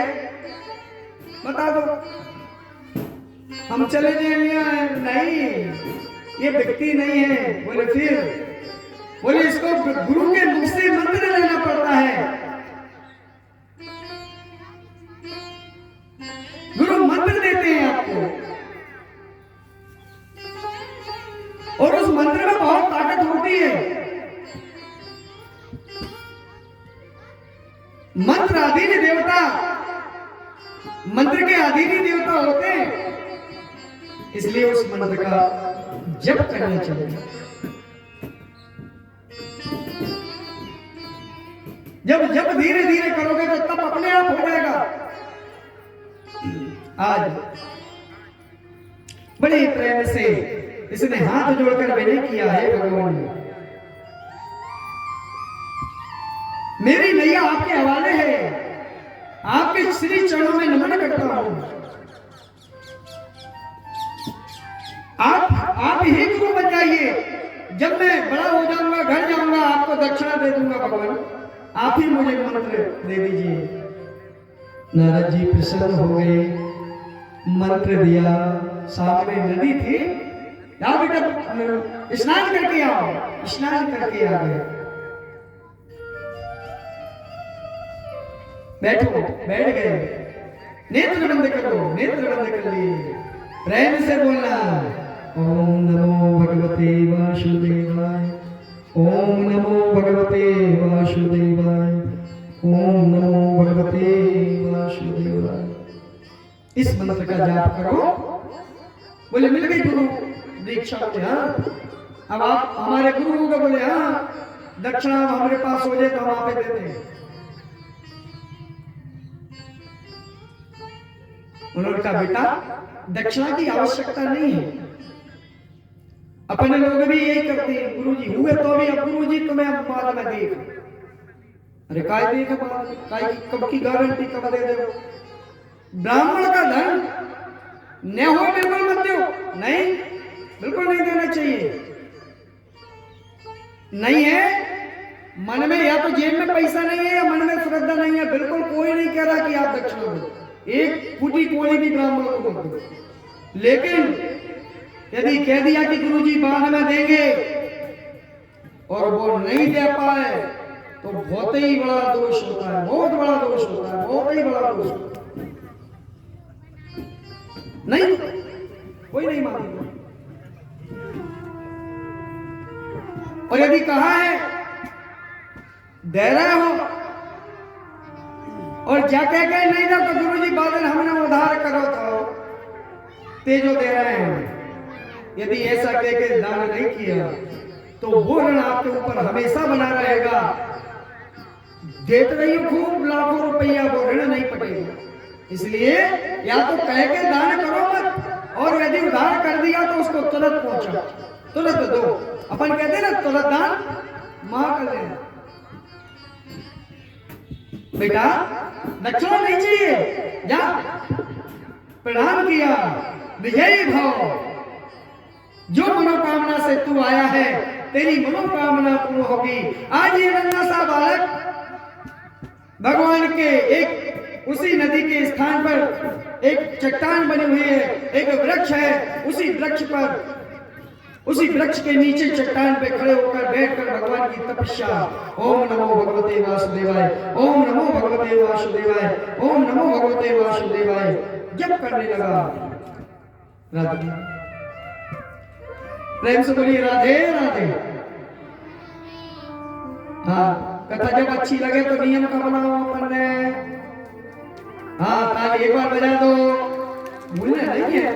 बता दो, हम चले जाएंगे। नहीं, ये व्यक्ति नहीं है। बोले फिर? बोले इसको गुरु के मुख से मंत्र लेना पड़ता है। गुरु मंत्र देते हैं आपको, और उस मंत्र में बहुत ताकत होती है। मंत्र अधीन देवता, मंत्र के अधीन देवता होते हैं, इसलिए उस मंत्र का जप करना चाहिए। जब जप धीरे धीरे करोगे तो तब अपने आप हो जाएगा। आज बड़े प्रेम से इसने हाथ जोड़कर विनय किया है, भगवान मेरी नैया आपके हवाले है, आपके श्री चरणों में नमन करता हूं। आप ही गुरु बन जाइए। जब मैं बड़ा हो जाऊंगा, घर जाऊंगा, आपको दक्षिणा दे दूंगा। भगवान आप ही मुझे मंत्र दे दीजिए। नारद जी प्रसन्न हो गए, मंत्र दिया। सामने नदी थी, जाओ बेटा स्नान करके आओ। स्नान करके आ गए। बैठो, बैठ गए। नेत्र बंद करो, नेत्र बंद कर लिए। प्रेम से बोलना, ओम नमो भगवते वासुदेवाय, ओम नमो भगवते वासुदेवाय, ओम नमो भगवते वासुदेवाय। इस मंत्र का जाप करो। बोले मिल गई गुरु दीक्षा? बोले हाँ। अब आप हमारे गुरु होगा? बोले हाँ। दक्षिणा हमारे पास हो जाए तो हम आप देते हैं। उन्होंने कहा बेटा दक्षिणा की आवश्यकता नहीं है, अपने लोग भी यही करते हैं। गुरुजी हुए तो भी, अब गुरुजी तुम्हें अब बाद में देख। अरे काय देख, काय कब की गारंटी कब दे दे? ब्राह्मण का धन न हो बिल्कुल मत दो। नहीं, बिल्कुल नहीं देना चाहिए। नहीं है मन में, या तो जेब में पैसा नहीं है या मन में श्रद्धा नहीं है, बिल्कुल कोई नहीं कह रहा कि आप दक्षिणा दो। एक फूटी कोई भी ब्राह्मण को मत दो। लेकिन यदि कह दिया कि गुरुजी बाद में देंगे और वो नहीं दे पाए तो बहुत ही बड़ा दोष होता है, बहुत बड़ा दोष होता है, बहुत ही बड़ा दोष होता है। नहीं, कोई नहीं मानेगा। और यदि कहा है दे रहे हो और जा कह के नहीं दो तो गुरुजी बादल हमने उधार करो तो तेजो दे रहे हैं। यदि ऐसा कह के दान नहीं किया तो वो ऋण आपके ऊपर हमेशा बना रहेगा। देते रहिए खूब लाखों रुपया, वो ऋण नहीं पटेगा। इसलिए या तो कह के दान करो मत, और यदि उधार कर दिया तो उसको तुरंत पहुंचा, तुरंत दो। अपन कहते हैं ना तुरंत दान मां कर देना। बेटा दक्षिणा नहीं चाहिए, जा प्रणाम किया, विजयी भाव। जो मनोकामना से तू आया है तेरी मनोकामना पूर्ण होगी। आज ये नन्हा सा बालक भगवान के एक उसी नदी के स्थान पर एक चट्टान बनी हुई है, एक वृक्ष है, उसी वृक्ष के नीचे चट्टान पे खड़े होकर बैठकर भगवान की तपस्या। ओम नमो भगवते वासुदेवाय, ओम नमो भगवते वासुदेवाय, ओम नमो भगवते वासुदेवाय जप करने लगा। राधे प्रेम से बोलिए राधे राधे। हाँ, कथा जब अच्छी लगे तो नियम का बनाओ अपन ने। हाँ, ताली एक बार बजा दो, भूलना नहीं है।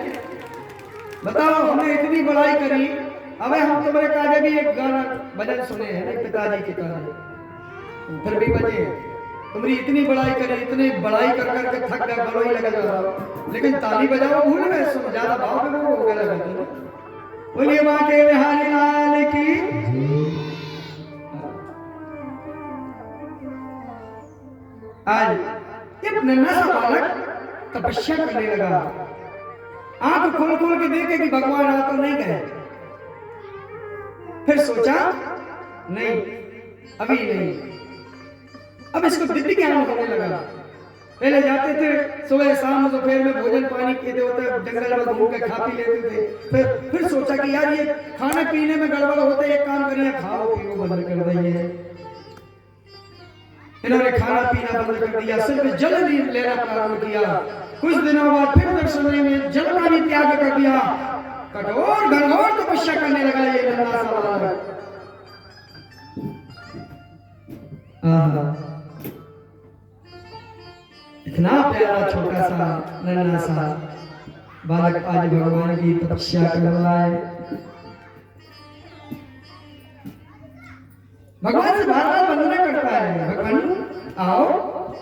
बताओ हमने इतनी बड़ाई करी, अबे हम तुम्हारे काजे भी एक गाना भजन सुने हैं ना पिताजी के काजे, फिर भी बजे तुम्हारी इतनी बड़ाई करे, इतनी बड़ाई कर करके थक गए, बड़ोई लगा जाओ, लेकिन ताली बजाओ भूल गए, सुन ज्यादा भाव में वो हो गया लगा। बोलिए माँ के बिहारी लाल की। आज एक नन्हा सा बालक तपस्या करने लगा, आंख खोल खोल के देखे कि भगवान आ तो नहीं गए। फिर सोचा नहीं, अभी नहीं, अब इसको दिव्य ज्ञान होने लगा। पहले जाते थे सुबह शाम दोपहर में भोजन पानी पीते होते, जंगल में घूम के खा पी लेते थे। फिर सोचा कि यार ये खाने पीने में गड़बड़ होते, एक काम करिए खाओ पीओ बंद कर दिए। इन्होंने खाना पीना बंद कर दिया, सिर्फ जल भी लेना प्रारंभ किया। कुछ दिनों बाद फिर दर्शन में जल का भी त्याग कर दिया, कठोर घनघोर तपस्या करने लगा ये नन्हा सा बालक। इतना प्यारा छोटा सा नन्हा सा बालक आज भगवान की तपस्या कर रहा है। भगवान से बार बार वंदना करता है, भगवान आओ,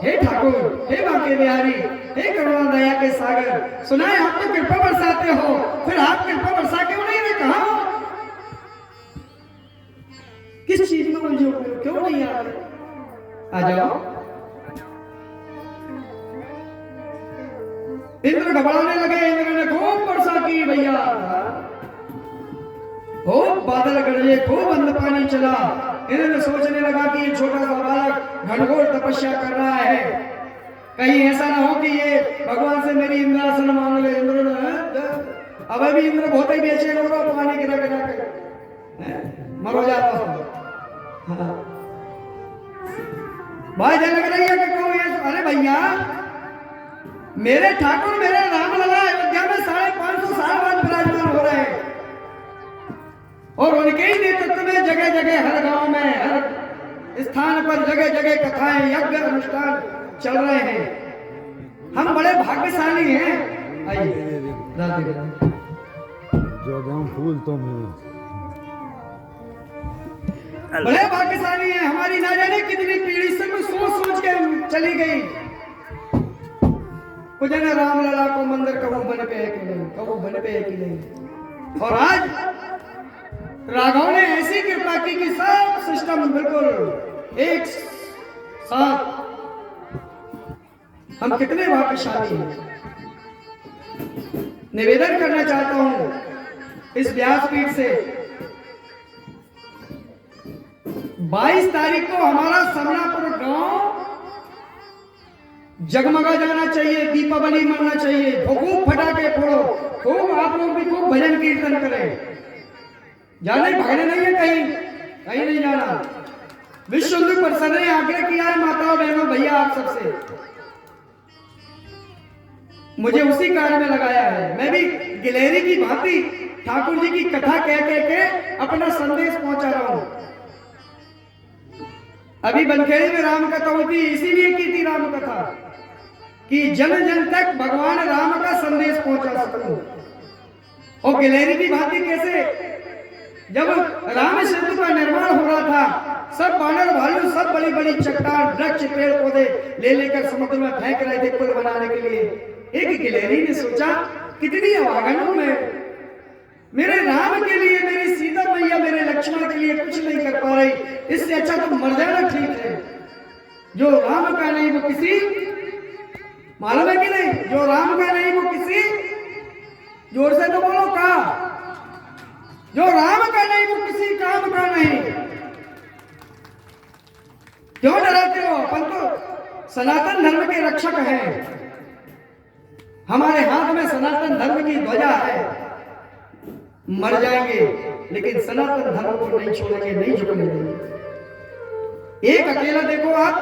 हे ठाकुर, हे बांके बिहारी, हे करुणा दया के सागर, सुना है आप तो कृपा बरसाते हो, फिर आप कृपा बरसा क्यों नहीं रहे, कहा किस चीज में उलझे हो, क्यों नहीं आ रहे, आ जाओ। इंद्र घबराने लगे, इंद्र ने खूब वर्षा की भैया, खूब बादल गरजे, खूब अंध पानी चला। इंद्र सोचने लगा कि ये छोटा सा बालक घनघोर तपस्या कर रहा है, कहीं ऐसा ना हो कि ये भगवान से मेरी इंद्रासन मांग ले। इंद्र ने अब भी इंद्र बहुत ही बेचैन होगा, पानी गिरा गिरा कर मरो जाता हूं। भाई जल लग रही है कि कहूँ ये, अरे भैया मेरे ठाकुर मेरे रामलला अयोध्या में 550 साल बाद विराजमान हो रहे हैं, और उनके ही नेतृत्व में जगह जगह हर गांव में हर स्थान पर जगह जगह कथाएं यज्ञ अनुष्ठान चल रहे हैं। हम बड़े भाग्यशाली हैं। आइए राधे राधे। जो दम फूल तुम बड़े भाग्यशाली हैं, हमारी ना जाने कितनी पीढ़ी से सोच सोच के चली गई। कुछ ने रामलला को मंदिर कबू बन पे है कि नहीं, कबू बन पे है कि नहीं, और आज राघव ने ऐसी कृपा की कि सब सिस्टम बिल्कुल एक साथ। हम कितने भाग्यशाली हैं। निवेदन करना चाहता हूं इस व्यासपीठ से, 22 तारीख को हमारा समनापुर गांव जगमगा जाना चाहिए, दीपावली मनाना चाहिए, खूब फटाके फोड़ो, खूब आप लोग भी खूब भजन कीर्तन करें। जाने भागने नहीं है, कहीं कहीं नहीं जाना। विश्व हिंदू परिषद ने आग्रह किया है माताओं बहनों भैया आप सबसे, मुझे उसी कार्य में लगाया है। मैं भी गिलहरी की भांति ठाकुर जी की कथा कह के अपना संदेश पहुंचा रहा हूं। अभी बनखेड़ी में राम कथा हुई थी, इसीलिए की थी राम कथा कि जन जन तक भगवान राम का संदेश पहुंचा सकूं। और गिलहरी की भांति कैसे, जब राम सेतु का निर्माण हो रहा था, सब बानर भालू सब बड़ी बड़ी चट्टान वृक्ष पेड़ पौधे ले लेकर समुद्र में फेंक रहे थे पुल बनाने के लिए। एक गिलहरी ने सोचा कितनी अभागनों में मेरे राम के लिए, मेरी सीता मैया, मेरे लक्ष्मण के लिए कुछ नहीं कर पा रही, इससे अच्छा तो मर जाना ठीक है। जो राम का नहीं वो किसी, मालूम है कि नहीं, जो राम का नहीं वो किसी, जोर से तो बोलो का, जो राम का नहीं वो किसी काम का नहीं। क्यों डराते हो, अपन तो सनातन धर्म के रक्षक हैं, हमारे हाथ में सनातन धर्म की ध्वजा है। मर जाएंगे लेकिन सनातन धर्म को नहीं छोड़ेंगे, नहीं झुकने देंगे। एक अकेला देखो आप,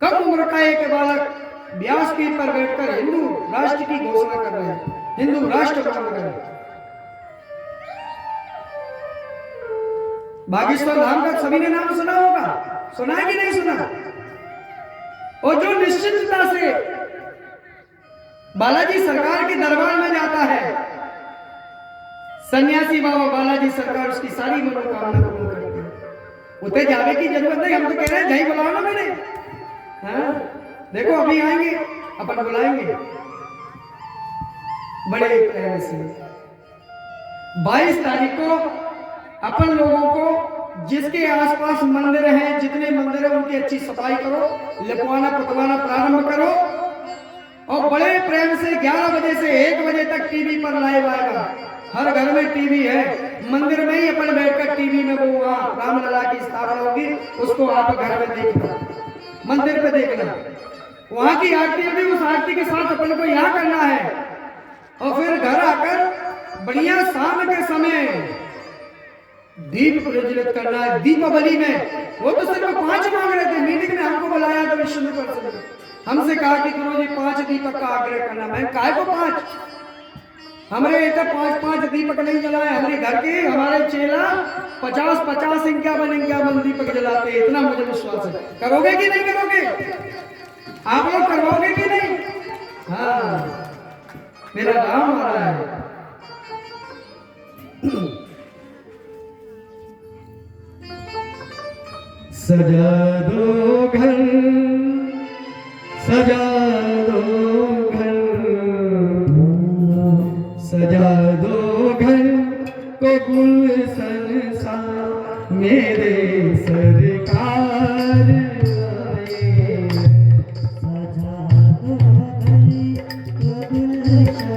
कम उम्र का एक बालक व्यासपीठ पर बैठकर हिंदू राष्ट्र की घोषणा कर रहे हैं, हिंदू राष्ट्र बन रहे हैं। बागेश्वर धाम का सभी ने नाम सुना होगा, सुना है कि नहीं सुना? और जो निश्चितता से बालाजी सरकार के दरबार में जाता है, सन्यासी बाबा बालाजी सरकार उसकी सारी मनोकामना पूर्ण करते हैं। उते जावे की जरूरत नहीं, हम तो कह रहे हैं जय बुलाओ ना मैंने। हाँ देखो अभी आएंगे, अपन बुलाएंगे बड़े प्रेम से। 22 तारीख को अपन लोगों को जिसके आसपास मंदिर हैं, जितने मंदिर हैं उनकी अच्छी सफाई करो, लिपवाना पुतवाना प्रारंभ करो और बड़े प्रेम से 11 बजे से 1 बजे तक टीवी पर लाइव आएगा। हर घर में टीवी है, मंदिर में ही अपन बैठकर टीवी में वो वहाँ रामलला की स्थापना होगी, उसको आप घर में देखना, मंदिर पे देखना। वहाँ की आरती होगी, उस आरती के साथ अपन को यहाँ करना है और फिर घर आकर बढ़िया शाम के समय दीप प्रज्वलित करना है। दीपावली में वो तो सिर्फ 5 मांग रहे थे, मीटिंग में हमको बुलाया तो विष्णु पर हमसे कहा कि गुरु जी 5 दीपक का आग्रह करना। मैं काहे को 5, हमारे इधर 5 दीपक नहीं जलाए, हमारे घर के हमारे चेला 50 51 दीपक जलाते, इतना मुझे विश्वास है। करोगे कि नहीं करोगे? आप लोग करवाओगे कि नहीं? हाँ मेरा राम आ रहा है। सजा दो घर, सजा दो घर, सजा दो घर को गुलशन सा मेरे सरकार आए। सजा दो घर को गुलशन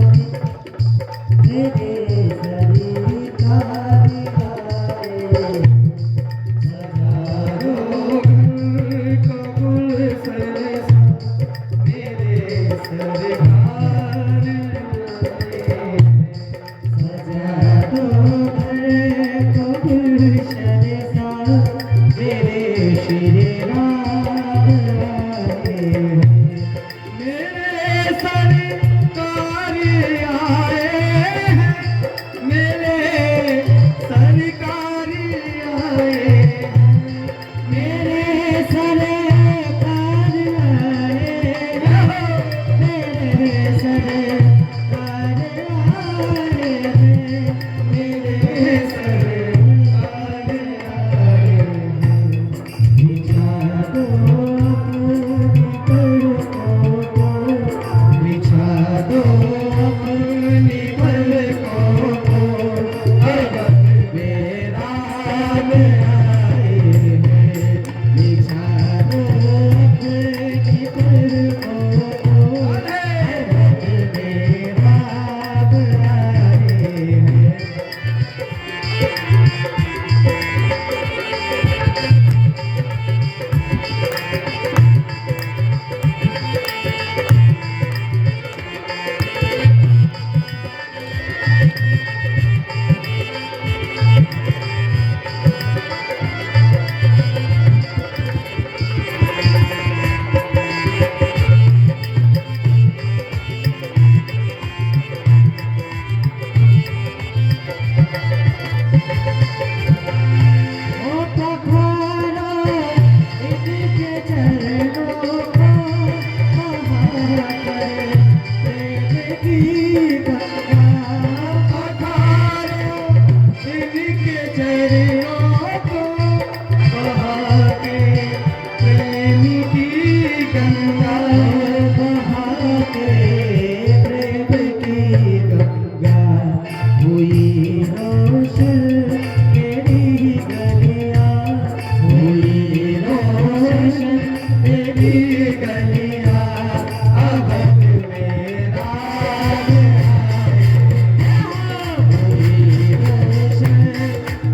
मेरे सरकार आए।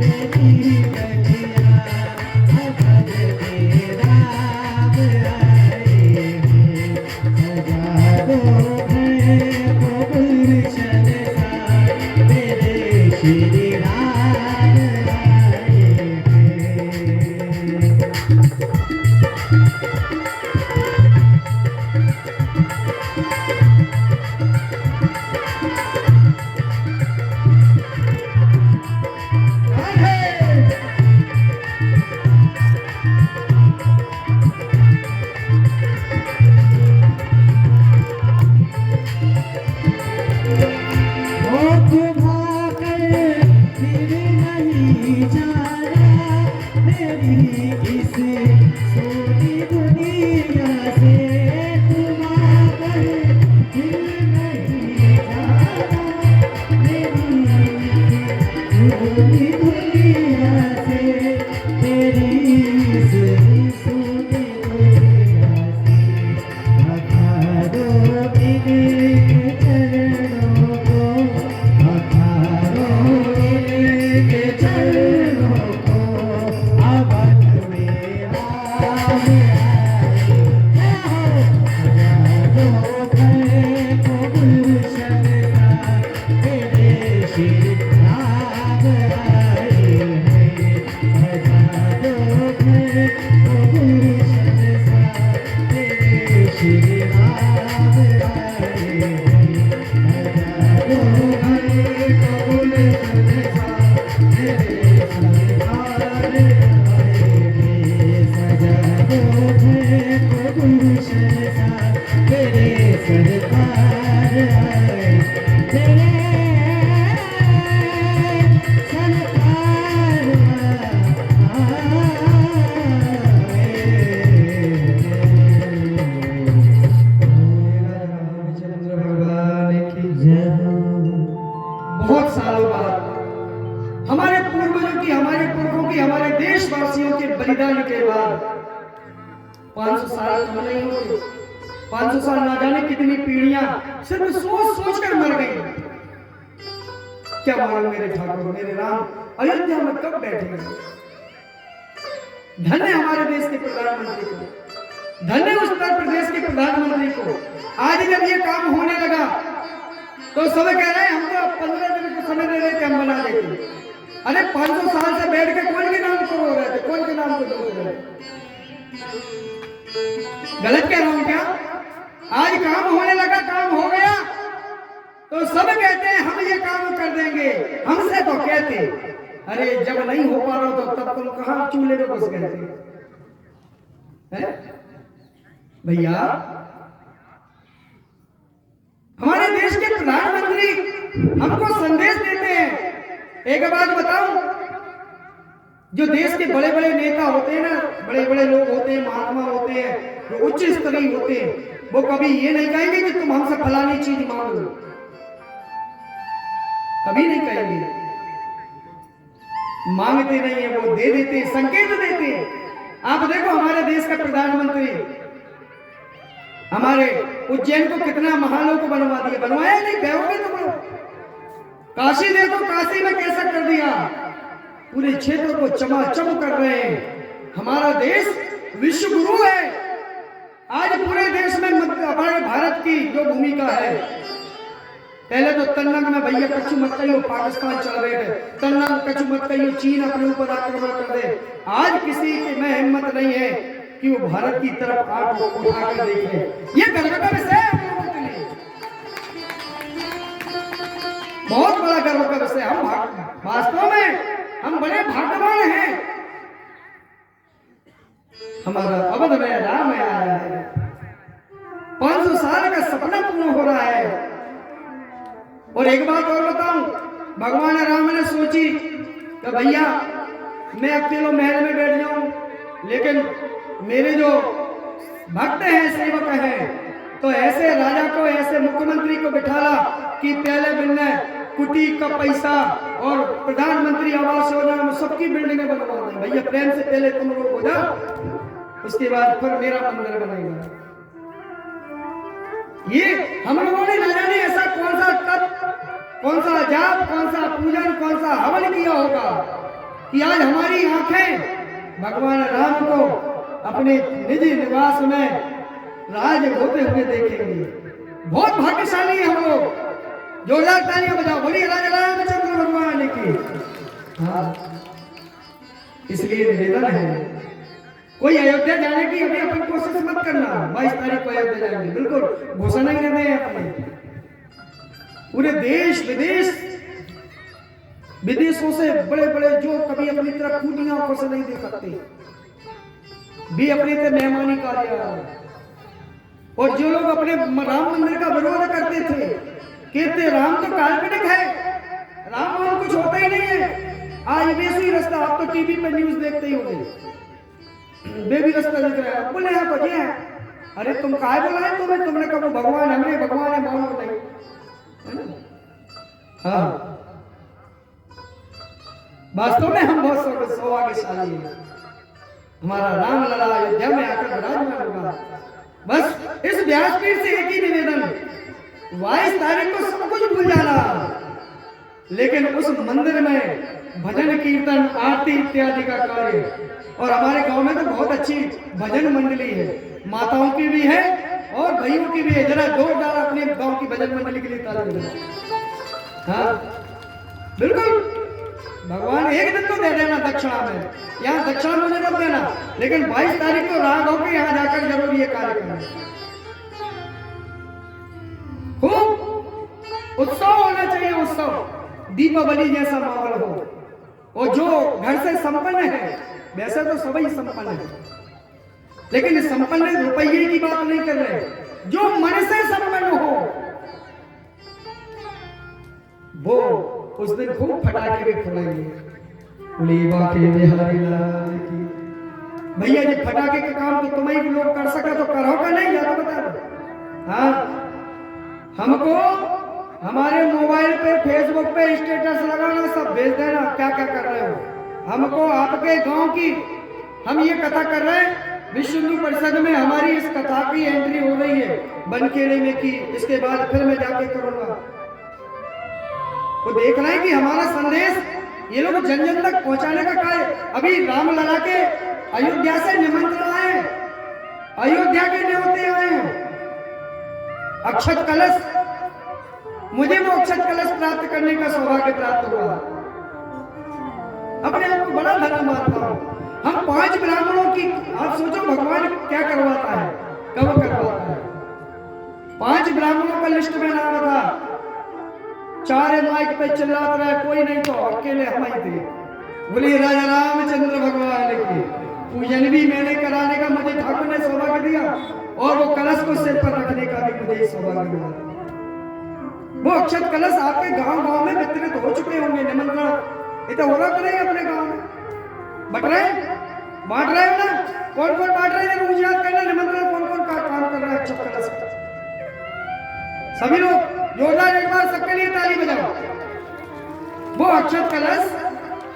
मेरी प्यारा मेरी इस सोनी दुनिया से तुम आकर दिल नहीं जाना मेरी सोनी दुनिया से तेरी इस सोनी दुनिया से पधारो इनके चरणों को पधारो इनके चरणों को अवध में राम आए पधारो भय को गुलशन का तेरे श्री राम आए हैं पधारो भय को गुलशन का तेरे श्री राम आए हैं पधारो भय को गुलशन का तेरे श्री राम आए हैं सजाओ भय को गुलशन का तेरे सरकार आए तेरे सरकार रामचंद्र भगवान की जय हो। बहुत सालों बाद हमारे पूर्वजों की, हमारे पुरखों की, हमारे देशवासियों के बलिदान के बाद 500 साल तो नहीं हुए, 500 साल ना जाने कितनी पीढ़ियां सिर्फ सोच सोच कर मर गई। क्या मालूम मेरे ठाकुर, मेरे राम अयोध्या में कब बैठेंगे। धन्य हमारे देश के प्रधानमंत्री को, धन्य उत्तर प्रदेश के प्रधानमंत्री को। आज जब ये काम होने लगा तो सब कह रहे हैं हमको 15 दिन का समय दे देते, हम बना देते। अरे 500 साल से बैठ के कौन के नाम को रो रहे थे, कौन के नाम को जोड़ रहे थे? गलत कह रहा हूं क्या? आज काम होने लगा, काम हो गया तो सब कहते हैं हम ये काम कर देंगे। हमसे तो कहते, अरे जब नहीं हो पा रहा तो तब तुम कहां चूल्हे में घुस गए थे? भैया हमारे देश के प्रधानमंत्री हमको संदेश देते हैं। एक बात बताऊं, जो देश के बड़े बड़े नेता होते हैं ना, बड़े बड़े लोग होते हैं, महात्मा होते हैं, जो उच्च स्तरीय होते हैं, वो कभी ये नहीं कहेंगे कि तुम हमसे फलानी चीज मांगो, कभी नहीं कहेंगे। मांगते नहीं है, वो दे देते हैं, संकेत देते हैं। आप देखो हमारे देश का प्रधानमंत्री हमारे उज्जैन को कितना महालोक बनवा दिया, बनवाया नहीं? कहोगे तुम लोग? काशी देखो, काशी में कैसा कर दिया, पूरे क्षेत्र को चमाचम कर रहे हैं। हमारा देश विश्व गुरु है। आज पूरे देश में हमारे भारत की जो भूमिका है, पहले तो तन्नंग में भैया कच्चू मत कहियो, पाकिस्तान चल रहे थे, तन्नंग कच्चू मत कहियो, चीन अपने ऊपर आक्रमण कर दे। आज किसी के में हिम्मत नहीं है कि वो भारत की तरफ आंख उठाकर देखे। ये गर्व का विषय है हम लोगों के लिए, बहुत बड़ा गर्व का विषय। हम वास्तव में हम बड़े भाग्यवान हैं। हमारा अवध में राम आया है, 500 साल का सपना पूर्ण हो रहा है। और एक बात और बताऊं, भगवान राम ने सोची कि भैया मैं अकेले महल में बैठ जाऊं, लेकिन मेरे जो भक्त हैं, सेवक हैं, तो ऐसे राजा को, ऐसे मुख्यमंत्री को बिठाला कि पहले बिल्डिंग कुटी का पैसा और प्रधानमंत्री आवास योजना में सबकी बिल्डिंगें बनवा दें। भैया प्रेम से पहले तुम लोग हो जाओ, उसके बाद फिर मेरा मंदिर बनाएगा। ये हम लोगों ने न जाने ऐसा कौन सा तप, कौन सा जाप, कौन सा पूजन, कौन सा हवन किया होगा कि आज हमारी आंखें भगवान राम को अपने निजी निवास में राज होते हुए देखेंगे। बहुत भाग्यशाली है हम लोग। जोरदार तालियां बजाओ, बोलिए राजा रामचंद्र भगवान की। हाँ, इसलिए निवेदन है, कोई अयोध्या जाने की अभी अपन कोशिश मत करना। 22 तारीख को अयोध्या जाएंगे, बिल्कुल घोषणा ही देते हैं अपने। पूरे देश विदेशों से बड़े बड़े जो कभी अपनी तरफ खूटियां आंखों से नहीं देख सकते, भी अपने से मेहमानी का लिया। और जो लोग अपने राम मंदिर का विरोध करते थे, कहते राम तो काल्पनिक है, राम कुछ होता ही नहीं है, आज वैसे ही रास्ता, आप तो टीवी पे न्यूज देखते ही होंगे, बेबी रास्ता दिख रहा है, बोले यहाँ बजे है, अरे तुम काहे बोलाए तुम्हें, तुमने कहा भगवान हमरे भगवान है, मानो नहीं, है ना? हाँ, वास्तव में हम बहुत सौभाग्यशाली हैं, हमारा राम लला अयोध्या में आकर विराजमान होगा। बस इस व्यासपीठ से एक ही निवेदन, 22 तारीख को सब कुछ भूल जाना, लेकिन उस मंदिर में भजन कीर्तन आरती इत्यादि का कार्य, और हमारे गांव में तो बहुत अच्छी भजन मंडली है, माताओं की भी है और भाइयों की भी है। जरा जोरदार अपने गांव की भजन मंडली के लिए ताली बजाओ। हाँ बिल्कुल, भगवान एक दिन तो दे देना दक्षिणा में, यहाँ दक्षिणा मुझे मत देना, लेकिन 22 तारीख को राग होकर यहाँ जाकर जरूर ये कार्य करना। खूब उत्सव होना चाहिए, उत्सव दीपावली जैसा माहौल हो, और जो घर से संपन्न है, वैसे तो सभी संपन्न है, लेकिन संपन्न रुपये की बात नहीं कर रहे, जो मन से संपन्न हो वो उस दिन खूब फटाके भी फोड़ेंगे। भैया जी फटाके का काम तो तुम्हें भी लोग कर सका तो करो का नहीं, या तो बता दो। हाँ, हमको हमारे मोबाइल पे फेसबुक पे स्टेटस लगाना, सब भेज देना क्या क्या कर रहे हो। हमको आपके गांव की, हम ये कथा कर रहे हैं, विश्व हिंदू परिषद में हमारी इस कथा की एंट्री हो रही है बनखेड़े में की, इसके बाद फिर मैं जाके करूंगा। वो देख रहे हैं कि हमारा संदेश ये लोग जन जन तक पहुंचाने का कार्य। अभी राम लला के अयोध्या से निमंत्रण आए, अयोध्या के न्योते आए हैं, अक्षत कलश, मुझे वो अक्षत कलश प्राप्त करने का सौभाग्य प्राप्त हुआ। अपने आप को बड़ा धर्म मानता हूं। हम 5 ब्राह्मणों की, आप सोचो भगवान क्या करवाता है, कब करवाता है। 5 ब्राह्मणों का लिस्ट में नाम था, 4 माइक पे चिल्लाते रहे, कोई नहीं तो अकेले हम ही थे। बोले राजा रामचंद्र भगवान की पूजन भी मैंने कराने का मुझे ठाकुर ने सौभाग्य दिया, और वो कलश को सिर पर रखने का भी मुझे सौभाग्य मिला। वो अक्षत कलश आपके गांव-गांव में वितरित हो चुके होंगे, निमंत्रण इतना हो रहा तो नहीं अपने गांव में बांट रहे हो ना, कौन कौन बांट रहे हैं, मुझे याद करना निमंत्रण कौन कौन का काम कर रहा है अक्षत कलश का। सभी लोग जोरदार एक बार सबके लिए ताली बजाओ। वो अक्षत कलश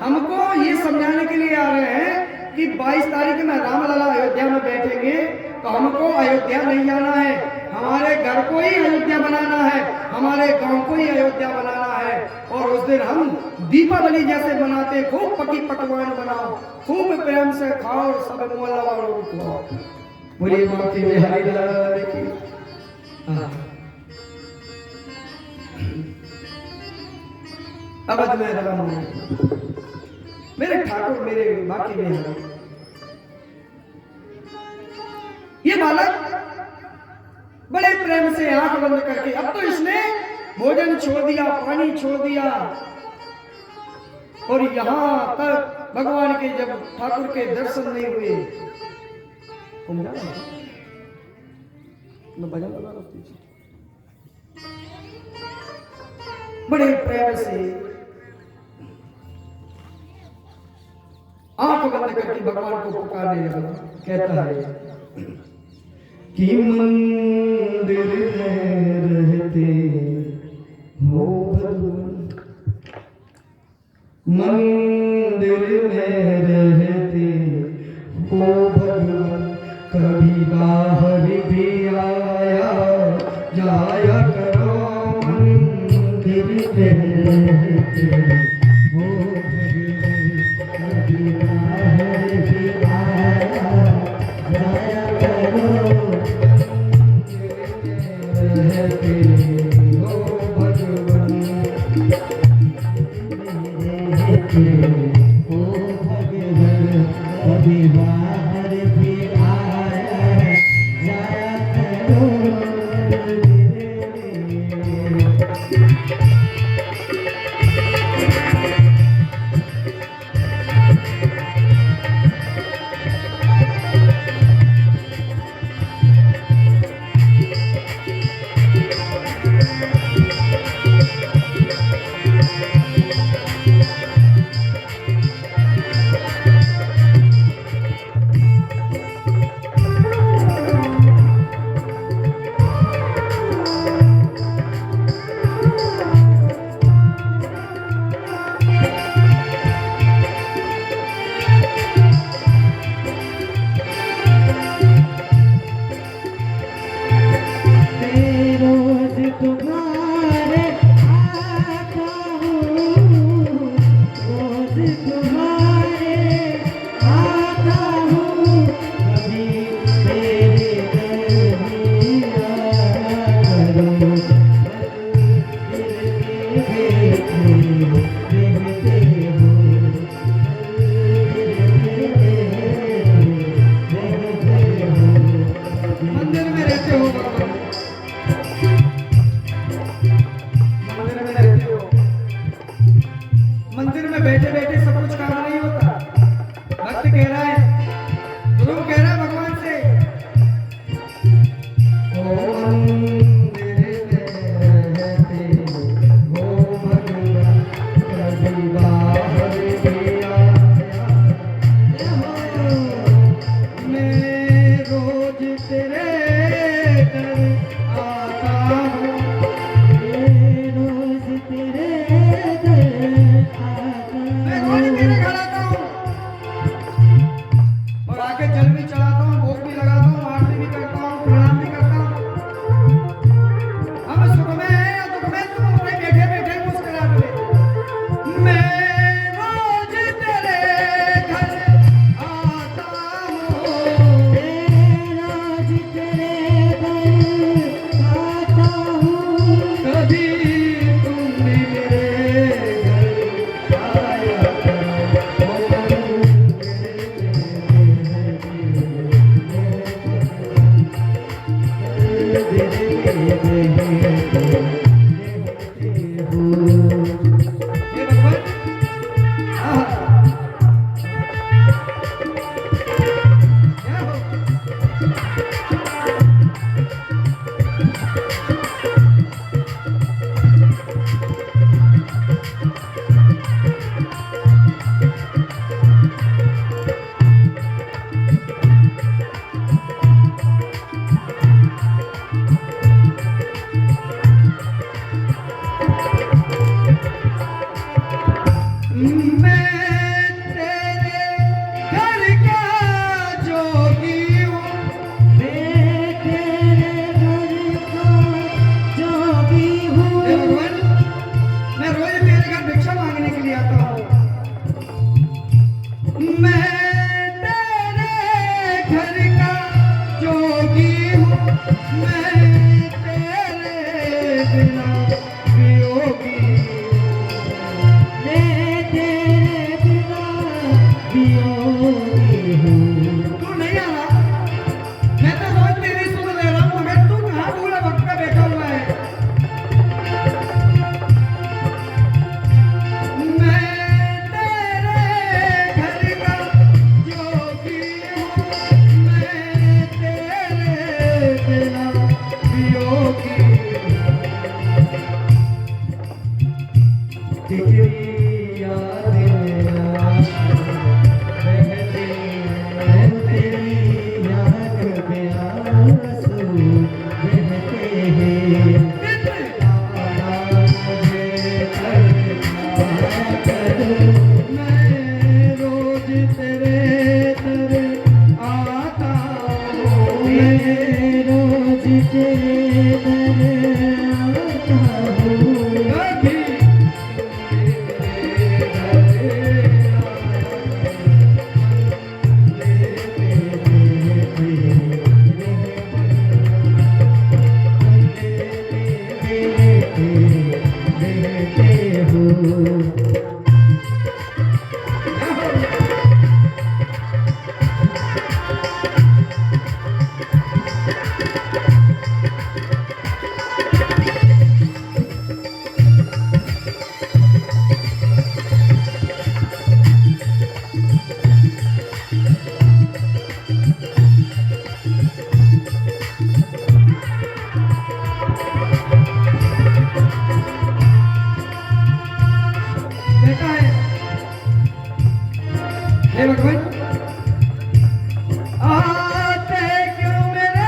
हमको ये समझाने के लिए आ रहे हैं कि 22 तारीख में राम लला अयोध्या में बैठेंगे, तो हमको अयोध्या नहीं जाना है, हमारे घर को ही अयोध्या बनाना है, हमारे गांव को ही अयोध्या बनाना है। और उस दिन हम दीपावली जैसे मनाते, खूब पकी पकवान बनाओ, खूब प्रेम से खाओ, सब मोहल्ला वालों को खिलाओ। बोलिए माँ की बिहारी लाल की। अवध में रहा हूं, मेरे ठाकुर मेरे बाकी में है। ये बालक बड़े प्रेम से आंख बंद करके, अब तो इसने भोजन छोड़ दिया, पानी छोड़ दिया, और यहां तक भगवान के जब ठाकुर के दर्शन नहीं हुए, मैं भजन लगा रहा हूं, बड़े प्रेम से आंख बंद करके भगवान को पुकारने लगा। कहता है कि मंदिर में रहते हो भगवान, मंदिर में रहते हो भगवान, कभी बाहर भी आया जाया करो, मंदिर में रहते हो भगवान, कभी बाहर भी आया जाया करो, रहते हो भगवान, हो भगवान, कभी बाहर भी आया जाया करो, कह रहा है, ध्रुव कह रहा है भगवान से, ओ मंदिर में रहते हो भगवान, कभी बाहर भी आया। मैं रोज तेरे दर आता हूँ, मैं रोज तेरे दर आता मैं रोज तेरे घर आता हूँ और आके जल भी चढ़ाता हूँ, भोग भी लगाता हूँ, आरती भी करता हूँ, प्रणाम भी करता हूँ। हम सुख में है या दुख में तुम अपने बैठे बैठे मुस्कुरा दो। मैं रोज तेरे घर आता हूँ, मैं रोज तेरे दर आता हूँ, कभी तुम भी मेरे घर आया करो। ओ हे भगवान, आहा, क्या हो? मैं तेरे घर का जोगी हूँ, मैं तेरे घर का जोगी हूँ, हे भगवान, मैं रोज तेरे घर भिक्षा मांगने के लिए आता हूँ। मैं तेरे घर का जोगी हूँ, मैं तेरे बिना वियोगी हूँ। मैं तेरे बिना वियोगी हूँ। तू नहीं आ रहा, मैं तो रोज तेरी सुन ले रहा हूँ, मगर तू कहाँ पूरा वक्त पे बैठा हुआ है। मैं तेरे घर का जोगी हूँ, मैं तेरे बिना वियोगी हूँ। तेरी याद में आंसू बहते हैं, तेरी याद में आंसू बहते हैं। आना मुझे करना करो, मैं रोज तेरे दर आता हूँ, मैं रोज तेरे दर आता हूँ, कभी कहता है, हे भगवान, आते क्यों मेरे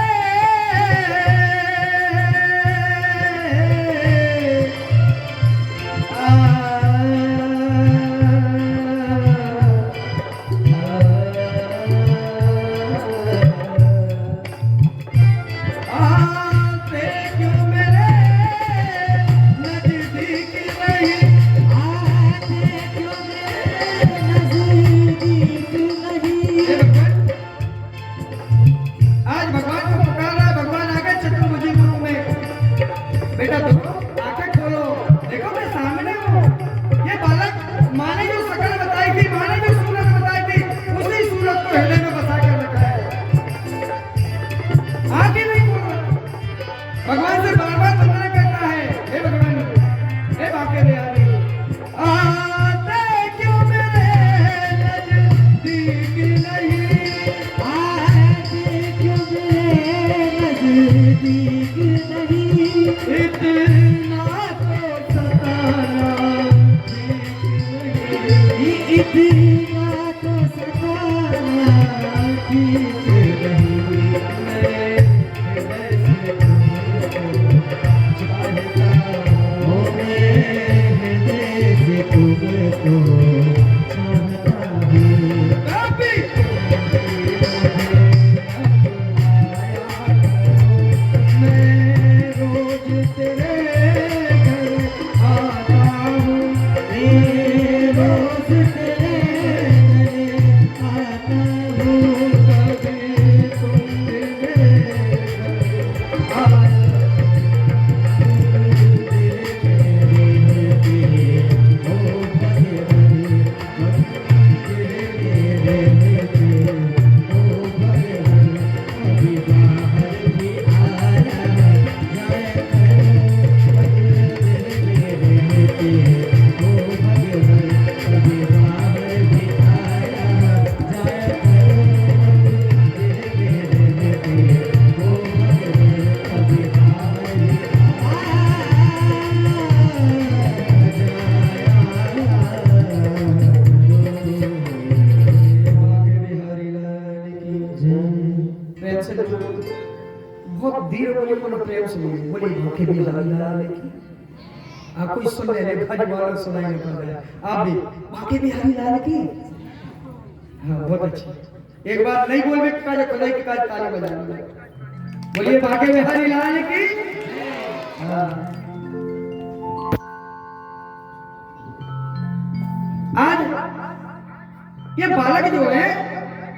आते क्यों मेरे नजदीक नहीं, आते क्यों मेरे नज़दीक तो सताना खींच रही मैं हृदय से तुमको चाहता हूँ मैं हृदय से तुमको चाहता हूँ कभी मैं रोज तेरे घर आता हूँ मैं रोज तेरे घर आता हूँ कभी तुम मेरे घर आए प्रेम से बोलो। बहुत धीरे बोले बोलो, प्रेम से बोलो। बोली भूखे भी लाल की आप कोई सुन ले भाई वाला सुनाई नहीं पड़ रहा है। आप भी बाकी बिहारी लाल की। हाँ बहुत अच्छी। एक बार नहीं बोल में काज खुदाई की काज ताली बजाना। बोलिए बाकी बिहारी लाल की। हाँ आज ये बालक जो है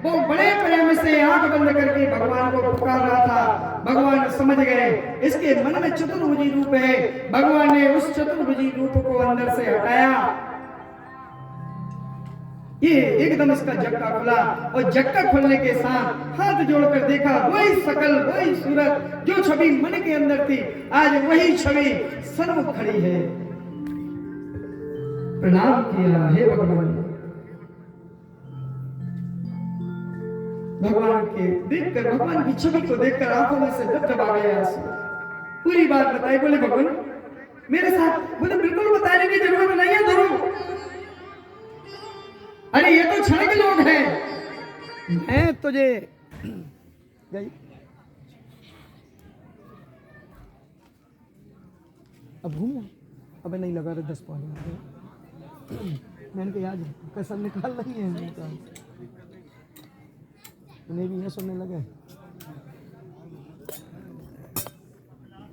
वो बड़े प्रेम से आंख बंद करके भगवान को पुकार रहा था। भगवान समझ गए इसके मन में चतुर्भुजी रूप है। भगवान ने उस चतुर्भुजी रूप को अंदर से हटाया। ये एकदम इसका जक्का खुला और जक्का खुलने के साथ हाथ जोड़कर देखा वही शकल वही सूरत जो छवि मन के अंदर थी आज वही छवि सन्मुख खड़ी है। प्रणाम किया हे भगवान। भगवान के देखकर भगवान की छवि को देखकर आंखों में से डब आ गया आंसू। पूरी बात बताई। बोले भगवान मेरे साथ। बोले बिल्कुल बताने की जरूरत नहीं है ध्रुव। अरे ये तो क्षण के लोग हैं। मैं तुझे अब घूम अबे नहीं लगा रहे 10 पानी। मैंने कहा आज कसम निकाल रही है। उन्हें भी ये सुनने लगे।